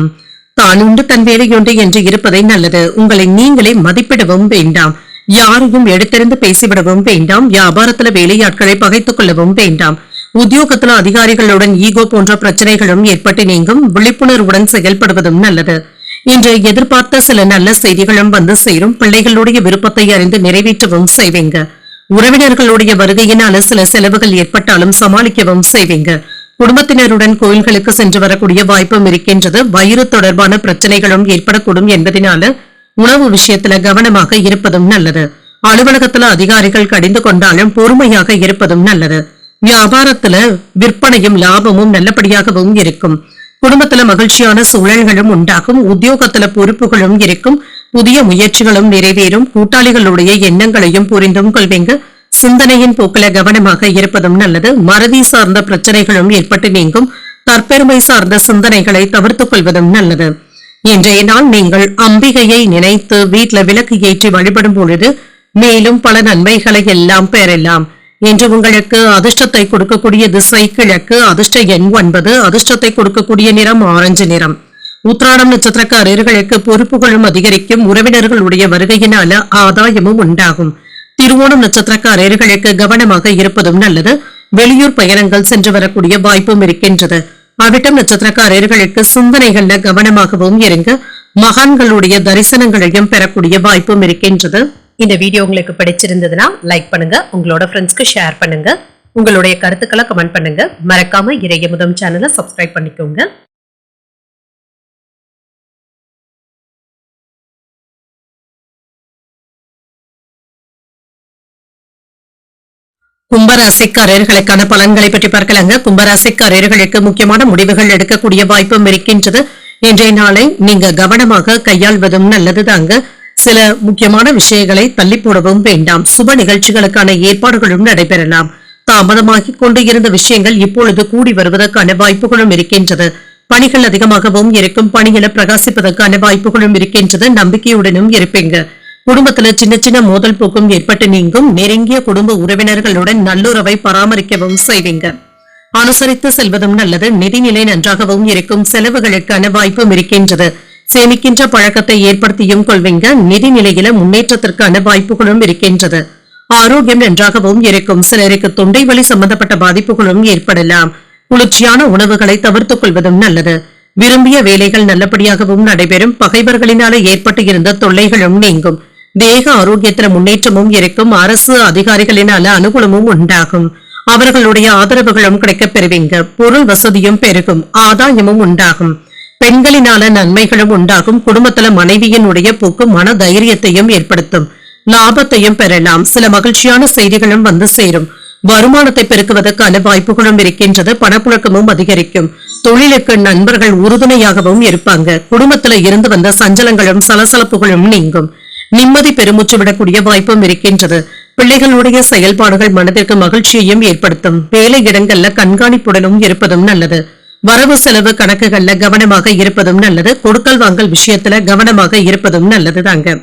தான் உண்டு தன் வேலையுண்டு என்று இருப்பதை நல்லது. உங்களை நீங்களே மதிப்பிடவும் வேண்டாம். யாரையும் எடுத்தறிந்து பேசிவிடவும் வேண்டாம். வியாபாரத்துல வேலையாட்களை பகைத்துக் கொள்ளவும் வேண்டாம். உத்தியோகத்துல அதிகாரிகளுடன் ஈகோ போன்ற பிரச்சனைகளும் ஏற்பட்டு நீங்கும். விழிப்புணர்வுடன் செயல்படுவதும் நல்லது. இன்று எதிர்பார்த்த சில நல்ல செய்திகளும் வந்து சேரும். பிள்ளைகளுடைய விருப்பத்தை அறிந்து நிறைவேற்றவும் செய்வீங்க. உறவினர்களுடைய வருகையினால சில செலவுகள் ஏற்பட்டாலும் சமாளிக்கவும் செய்வீங்க. குடும்பத்தினருடன் கோயில்களுக்கு சென்று வரக்கூடிய வாய்ப்பும் இருக்கின்றது. வயிறு தொடர்பான பிரச்சனைகளும் ஏற்படக்கூடும் என்பதனால உணவு விஷயத்துல கவனமாக இருப்பதும் நல்லது. அலுவலகத்துல அதிகாரிகள் கடிந்து கொண்டாலும் பொறுமையாக இருப்பதும் நல்லது. வியாபாரத்துல விற்பனையும் லாபமும் நல்லபடியாகவும் இருக்கும். குடும்பத்துல மகிழ்ச்சியான சூழல்களும் உண்டாகும். உத்தியோகத்துல பொறுப்புகளும் இருக்கும். புதிய முயற்சிகளும் நிறைவேறும். கூட்டாளிகளுடைய எண்ணங்களையும் புரிந்தும் கொள்வீங்க. சிந்தனையின் போக்கில கவனமாக இருப்பதும் நல்லது. மறதி சார்ந்த பிரச்சனைகளும் ஏற்பட்டு நீங்கும். தற்பெருமை சார்ந்த சிந்தனைகளை தவிர்த்துக் கொள்வதும் நல்லது. இன்றைய நாள் நீங்கள் அம்பிகையை நினைத்து வீட்டுல விளக்கு ஏற்றி வழிபடும் பொழுது மேலும் பல நன்மைகளை எல்லாம் பெறலாம். இன்று உங்களுக்கு அதிர்ஷ்டத்தை கொடுக்கக்கூடிய திசை கிழக்கு, அதிர்ஷ்ட எண் 9, அதிர்ஷ்டத்தை கொடுக்கக்கூடிய நிறம் ஆரஞ்சு நிறம். உத்திராடம் நட்சத்திரக்காரர்களுக்கு பொறுப்புகளும் அதிகரிக்கும், உறவினர்களுடைய வருகையினால ஆதாயமும் உண்டாகும். திருவோணம் நட்சத்திரக்காரர்களுக்கு கவனமாக இருப்பதும் நல்லது. வெளியூர் பயணங்கள் சென்று வரக்கூடிய வாய்ப்பும் இருக்கின்றது. அவிட்டம் நட்சத்திரக்காரர்களுக்கு சிந்தனைகள்ல கவனமாகவும் இருங்க. மகான்களுடைய தரிசனங்களையும் பெறக்கூடிய வாய்ப்பும் இருக்கின்றது. இந்த வீடியோ உங்களுக்கு பிடிச்சிருந்ததுன்னா லைக் பண்ணுங்க, உங்களோட ஃப்ரெண்ட்ஸ்க்கு ஷேர் பண்ணுங்க, உங்களுடைய கருத்துக்களை கமெண்ட் பண்ணுங்க. மறக்காம இறையமுதம் சேனலை சப்ஸ்கிரைப் பண்ணிக்கோங்க. கும்பராசிக்காரர்களுக்கான பலன்களை பற்றி பார்க்கலாங்க. கும்பராசிக்காரர்களுக்கு முக்கியமான முடிவுகள் எடுக்கக்கூடிய வாய்ப்பும் இருக்கின்றது. இன்றைய நாளை நீங்க கவனமாக கையாள்வதும் நல்லதுதாங்க. சில முக்கியமான விஷயங்களை தள்ளி போடவும் வேண்டாம். சுப நிகழ்ச்சிகளுக்கான ஏற்பாடுகளும் நடைபெறலாம். தாமதமாகிக் கொண்டு இருந்த விஷயங்கள் இப்பொழுது கூடி வருவதற்கான வாய்ப்புகளும் இருக்கின்றது. பணிகள் அதிகமாகவும் இருக்கும். பணிகளை பிரகாசிப்பதற்கான வாய்ப்புகளும் இருக்கின்றது. நம்பிக்கையுடனும் இருப்பீங்க. குடும்பத்துல சின்ன சின்ன மோதல் போக்கும் ஏற்பட்டு நீங்கும். நெருங்கிய குடும்ப உறவினர்களுடன் நல்லுறவை பராமரிக்கவும் செய்வீங்க. அனுசரித்து செல்வதும் நல்லது. நிதிநிலை நன்றாகவும் இருக்கும். செலவுகளுக்கான வாய்ப்பும் இருக்கின்றது. சேமிக்கின்ற பழக்கத்தை ஏற்படுத்தியும் கொள்வீங்க. நிதிநிலையில முன்னேற்றத்திற்கான வாய்ப்புகளும் இருக்கின்றது. ஆரோக்கியம் நன்றாகவும் இருக்கும். சிலருக்கு தொண்டை வலி சம்பந்தப்பட்ட பாதிப்புகளும் ஏற்படலாம். குளிர்ச்சியான உணவுகளை தவிர்த்துக் கொள்வதும் நல்லது. விரும்பிய வேலைகள் நல்லபடியாகவும் நடைபெறும். பகைவர்களினால ஏற்பட்டு இருந்த தொல்லைகளும் நீங்கும். தேக ஆரோக்கியத்தில முன்னேற்றமும் இருக்கும். அரசு அதிகாரிகளினால அனுகூலமும் உண்டாகும். அவர்களுடைய ஆதரவுகளும் கிடைக்கப் பெறுவீங்க. பொருள் வசதியும் பெருகும். ஆதாயமும் உண்டாகும். பெண்களினால நன்மைகளும் உண்டாகும். குடும்பத்துல மனைவியினுடைய போக்கு மன தைரியத்தையும் ஏற்படுத்தும். லாபத்தையும் பெறலாம். சில மகிழ்ச்சியான செய்திகளும் வந்து சேரும். வருமானத்தை பெருக்குவதற்கான வாய்ப்புகளும் இருக்கின்றது. பணப்புழக்கமும் அதிகரிக்கும். தொழிலுக்கு நண்பர்கள் உறுதுணையாகவும் இருப்பாங்க. குடும்பத்துல இருந்து வந்த சஞ்சலங்களும் சலசலப்புகளும் நீங்கும். நிம்மதி பெருமூச்சு விடக்கூடிய வாய்ப்பும் இருக்கின்றது. பிள்ளைகளுடைய செயல்பாடுகள் மனதிற்கு மகிழ்ச்சியையும் ஏற்படுத்தும். வேலை இடங்கள்ல கண்காணிப்புடனும் இருப்பதும் நல்லது. வரவு செலவு கணக்குகள்ல கவனமாக இருப்பதும் நல்லது. கொடுக்கல் வாங்கல் விஷயத்துல கவனமாக இருப்பதும் நல்லது தாங்க.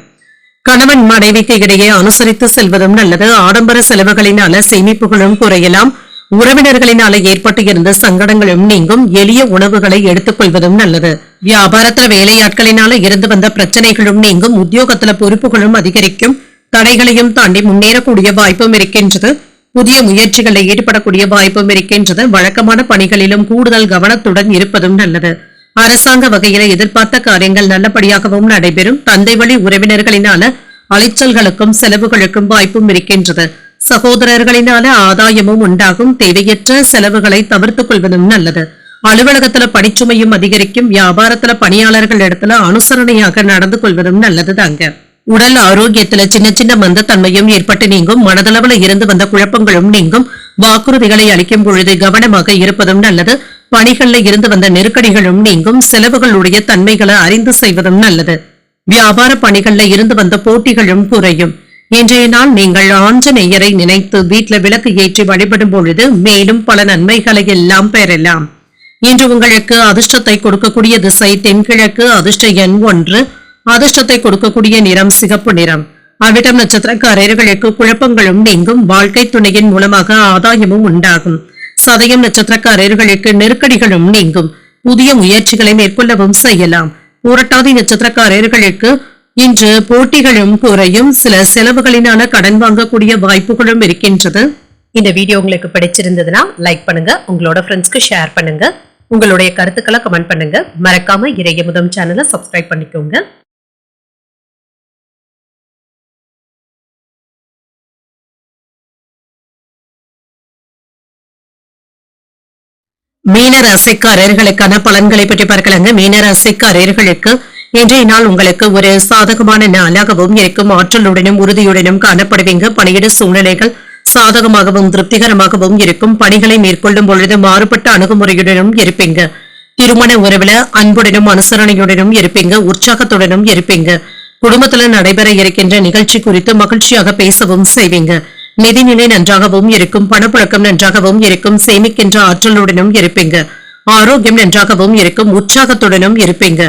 கணவன் மனைவிக்கு இடையே அனுசரித்து செல்வதும் நல்லது. ஆடம்பர செலவுகளினால சேமிப்புகளும் குறையலாம். உறவினர்களினால ஏற்பட்டு இருந்த சங்கடங்களும் நீங்கும். எளிய உணவுகளை எடுத்துக் கொள்வதும் நல்லது. வியாபாரத்துல வேலையாட்களினால இருந்து வந்த பிரச்சனைகளும் நீங்கும். உத்தியோகத்துல பொறுப்புகளும் அதிகரிக்கும். தடைகளையும் தாண்டி முன்னேறக்கூடிய வாய்ப்பும் இருக்கின்றது. புதிய முயற்சிகளில் ஈடுபடக்கூடிய வாய்ப்பும் இருக்கின்றது. வழக்கமான பணிகளிலும் கூடுதல் கவனத்துடன் இருப்பதும் நல்லது. அரசாங்க வகையில எதிர்பார்த்த காரியங்கள் நல்லபடியாகவும் நடைபெறும். தந்தை வழி உறவினர்களினால அலைச்சல்களுக்கும் செலவுகளுக்கும் வாய்ப்பும் இருக்கின்றது. சகோதரர்களினால ஆதாயமும் உண்டாகும். தேவையற்ற செலவுகளை தவிர்த்துக் கொள்வதும் நல்லது. அலுவலகத்துல பணிச்சுமையும் அதிகரிக்கும். வியாபாரத்துல பணியாளர்கள் இடத்துல அனுசரணையாக நடந்து கொள்வதும் நல்லது தாங்க. உடல் ஆரோக்கியத்துல சின்ன சின்ன மந்தத்தன்மையும் ஏற்பட்டு நீங்கும். மனதளவுல இருந்து வந்த குழப்பங்களும் நீங்கும். வாக்குறுதிகளை அளிக்கும் பொழுது கவனமாக இருப்பதும் நல்லது. பணிகள்ல இருந்து வந்த நெருக்கடிகளும் நீங்கும். செலவுகளுடைய தன்மைகளை அறிந்து செய்வதும் நல்லது. வியாபார பணிகள்ல இருந்து வந்த போட்டிகளும் குறையும். இன்றைய நாள் நீங்கள் ஆஞ்சநேயரை நினைத்து வீட்டுல விளக்கு ஏற்றி வழிபடும் பொழுது மேலும் பல நன்மைகளை எல்லாம் பெறலாம். இன்று உங்களுக்கு அதிர்ஷ்டத்தை கொடுக்கக்கூடிய திசை தென்கிழக்கு, அதிர்ஷ்ட எண் 1, அதிர்ஷ்டத்தை கொடுக்கக்கூடிய நிறம் சிகப்பு நிறம். அவிட்டம் நட்சத்திரக்காரர்களுக்கு குழப்பங்களும் நீங்கும். வாழ்க்கை துணையின் மூலமாக ஆதாயமும் உண்டாகும். சதயம் நட்சத்திரக்காரர்களுக்கு நெருக்கடிகளும் நீங்கும். புதிய முயற்சிகளை மேற்கொள்ளவும் செய்யலாம். பூரட்டாதி நட்சத்திரக்காரர்களுக்கு இன்று போட்டிகளும் குறையும். சில செலவுகளினால கடன் வாங்கக்கூடிய வாய்ப்புகளும் இருக்கின்றது. இந்த வீடியோ உங்களுக்கு பிடிச்சிருந்ததுன்னா லைக் பண்ணுங்க, உங்களோட ஃப்ரெண்ட்ஸ்க்கு ஷேர் பண்ணுங்க, உங்களுடைய கருத்துக்களை கமெண்ட் பண்ணுங்க. மறக்காம இறையமுதம் சேனலை சப்ஸ்கிரைப் பண்ணிக்கோங்க. மீனராசிக்காரர்களுக்கான பலன்களை பற்றி பார்க்கலாங்க. மீனராசிக்காரர்களுக்கு இன்றைய நாள் உங்களுக்கு ஒரு சாதகமான நாளாகவும் இருக்கும். ஆற்றலுடனும் உறுதியுடனும் காணப்படுவீங்க. பணியிட சூழ்நிலைகள் சாதகமாகவும் திருப்திகரமாகவும் இருக்கும். பணிகளை மேற்கொள்ளும் பொழுது மாறுபட்ட அணுகுமுறையுடனும் இருப்பீங்க. திருமண உறவுல அன்புடனும் அனுசரணையுடனும் இருப்பீங்க. உற்சாகத்துடனும் இருப்பீங்க. குடும்பத்துல நடைபெற இருக்கின்ற நிகழ்ச்சி குறித்து மகிழ்ச்சியாக பேசவும் செய்வீங்க. நிதிநிலை நன்றாகவும் இருக்கும். பணப்புழக்கம் நன்றாகவும் இருக்கும். சேமிக்கின்ற ஆற்றலுடனும் இருப்பீங்க. ஆரோக்கியம் நன்றாகவும் இருக்கும். உற்சாகத்துடனும் இருப்பீங்க.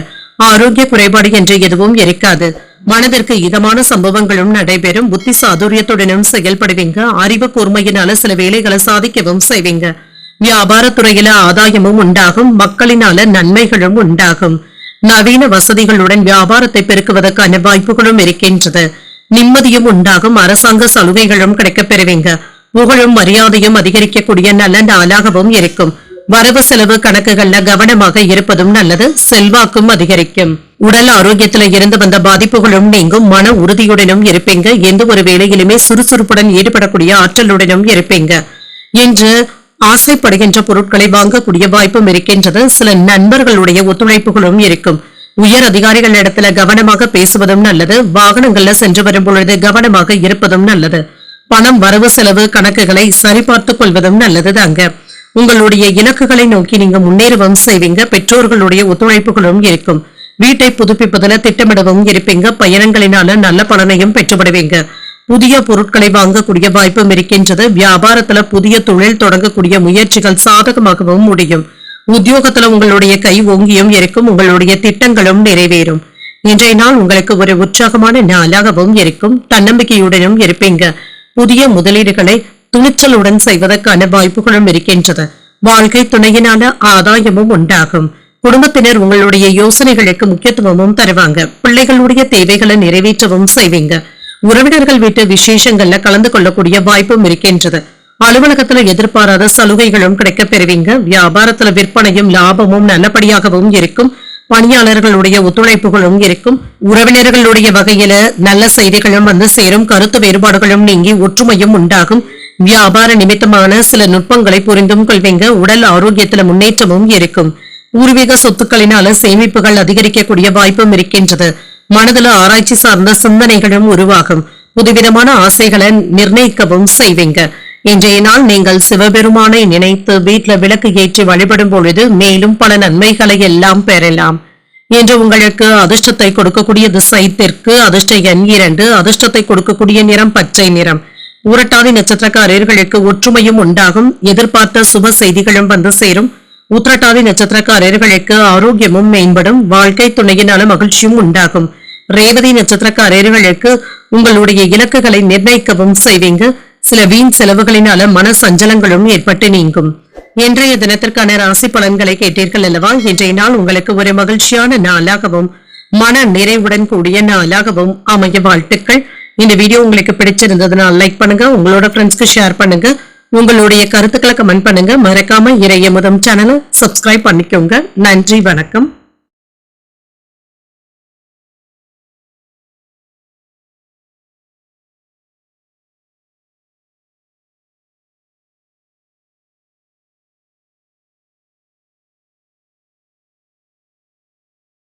ஆரோக்கிய குறைபாடு என்று எதுவும் இருக்காது. மனதிற்கு இதமான சம்பவங்களும் நடைபெறும். புத்தி சாதுரியத்துடனும் செயல்படுவீங்க. அறிவு கூர்மையினால சில வேலைகளை சாதிக்கவும் செய்வீங்க. வியாபாரத்துறையில ஆதாயமும் உண்டாகும். மக்களினால நன்மைகளும் உண்டாகும். நவீன வசதிகளுடன் வியாபாரத்தை பெருக்குவதற்கான வாய்ப்புகளும் இருக்கின்றது. நிம்மதியும் உண்டாகும். அரசாங்க சலுகைகளும் கிடைக்கப் பெறுவீங்க. புகழும் மரியாதையும் அதிகரிக்கக்கூடிய நல்ல நாளாகவும் இருக்கும். வரவு செலவு கணக்குகள்ல கவனமாக இருப்பதும் நல்லது. செல்வாக்கும் அதிகரிக்கும். உடல் ஆரோக்கியத்துல இருந்து வந்த பாதிப்புகளும் நீங்கும். மன உறுதியுடனும் இருப்பீங்க. எந்த ஒரு வேலையிலுமே சுறுசுறுப்புடன் ஈடுபடக்கூடிய ஆற்றலுடனும் இருப்பீங்க. என்று ஆசைப்படுகின்ற பொருட்களை வாங்கக்கூடிய வாய்ப்பும் இருக்கின்றது. சில நண்பர்களுடைய ஒத்துழைப்புகளும் இருக்கும். உயர் அதிகாரிகள் இடத்துல கவனமாக பேசுவதும் நல்லது. வாகனங்கள்ல சென்று வரும் பொழுது கவனமாக இருப்பதும் நல்லது. பணம் வரவு செலவு கணக்குகளை சரிபார்த்துக் கொள்வதும் நல்லது தாங்க. உங்களுடைய இலக்குகளை நோக்கி நீங்க முன்னேறவும் செய்வீங்க. பெற்றோர்களுடைய ஒத்துழைப்புகளும் இருக்கும். வீட்டை புதுப்பிப்பதில் திட்டமிடவும் இருப்பீங்க. பயணங்களினால நல்ல பலனையும் பெற்றுவிடுவீங்க. புதிய பொருட்களை வாங்கக்கூடிய வாய்ப்பும் இருக்கின்றது. வியாபாரத்துல புதிய தொழில் தொடங்கக்கூடிய முயற்சிகள் சாதகமாகவும் முடியும். உத்தியோகத்துல உங்களுடைய கை ஓங்கியும் இருக்கும். உங்களுடைய திட்டங்களும் நிறைவேறும். இன்றைய நாள் உங்களுக்கு ஒரு உற்சாகமான நாளாகவும் இருக்கும். தன்னம்பிக்கையுடனும் இருப்பீங்க. புதிய முதலீடுகளை துணிச்சலுடன் செய்வதற்கான வாய்ப்புகளும் இருக்கின்றது. வாழ்க்கை துணையினால ஆதாயமும் உண்டாகும். குடும்பத்தினர் உங்களுடைய யோசனைகளுக்கு முக்கியத்துவமும் தருவாங்க. பிள்ளைகளுடைய தேவைகளை நிறைவேற்றவும் செய்வீங்க. உறவினர்கள் வீட்டு விசேஷங்கள்ல கலந்து கொள்ளக்கூடிய வாய்ப்பும் இருக்கின்றது. அலுவலகத்துல எதிர்பாராத சலுகைகளும் கிடைக்கப் பெறுவீங்க. வியாபாரத்துல விற்பனையும் லாபமும் நல்லபடியாகவும் இருக்கும். பணியாளர்களுடைய ஒத்துழைப்புகளும் இருக்கும். உறவினர்களுடைய வகையில நல்ல செய்திகளும் வந்து சேரும். கருத்து வேறுபாடுகளும் நீங்கி ஒற்றுமையும் உண்டாகும். வியாபார நிமித்தமான சில நுட்பங்களை புரிந்தும் கொள்வீங்க. உடல் ஆரோக்கியத்துல முன்னேற்றமும் இருக்கும். பூர்வீக சொத்துக்களினால சேமிப்புகள் அதிகரிக்கக்கூடிய வாய்ப்பும் இருக்கின்றது. மனதில் ஆராய்ச்சி சார்ந்த சிந்தனைகளும் உருவாகும். புதுவிதமான ஆசைகளை நிர்ணயிக்கவும் செய்வீங்க. இன்றைய நாள் நீங்கள் சிவபெருமானை நினைத்து வீட்டுல விளக்கு ஏற்றி வழிபடும் பொழுது மேலும் பல நன்மைகளை எல்லாம் பெறலாம். என்று உங்களுக்கு அதிர்ஷ்டத்தை கொடுக்கக்கூடிய திசை தெற்கு. அதிர்ஷ்ட எண் 2. அதிர்ஷ்டத்தை கொடுக்கக்கூடிய நிறம் பச்சை நிறம். உரட்டாதி நட்சத்திரக்காரர்களுக்கு ஒற்றுமையும் உண்டாகும். எதிர்பார்த்த சுப செய்திகளும் வந்து சேரும். உத்திரட்டாதி நட்சத்திரக்காரர்களுக்கு ஆரோக்கியமும் மேம்படும். வாழ்க்கை துணையினால மகிழ்ச்சியும் உண்டாகும். ரேவதி நட்சத்திரக்காரர்களுக்கு உங்களுடைய இலக்குகளை நிர்ணயிக்கவும் செய்வீங்க. சில வீண் செலவுகளினால மன சஞ்சலங்களும் ஏற்பட்டு நீங்கும். இன்றைய தினத்திற்கான ராசி பலன்களை கேட்டீர்கள் அல்லவா? இன்றைய நாள் உங்களுக்கு ஒரு மகிழ்ச்சியான நாளாகவும் மன நிறைவுடன் கூடிய நாளாகவும் அமைய வாழ்த்துக்கள். இந்த வீடியோ உங்களுக்கு பிடிச்சிருந்ததுனால் லைக் பண்ணுங்க. உங்களோட ஃப்ரெண்ட்ஸ்க்கு ஷேர் பண்ணுங்க. உங்களுடைய கருத்துக்களை கமெண்ட் பண்ணுங்க. மறக்காம இறையமுதம் சேனலை சப்ஸ்கிரைப் பண்ணிக்கோங்க. நன்றி, வணக்கம்.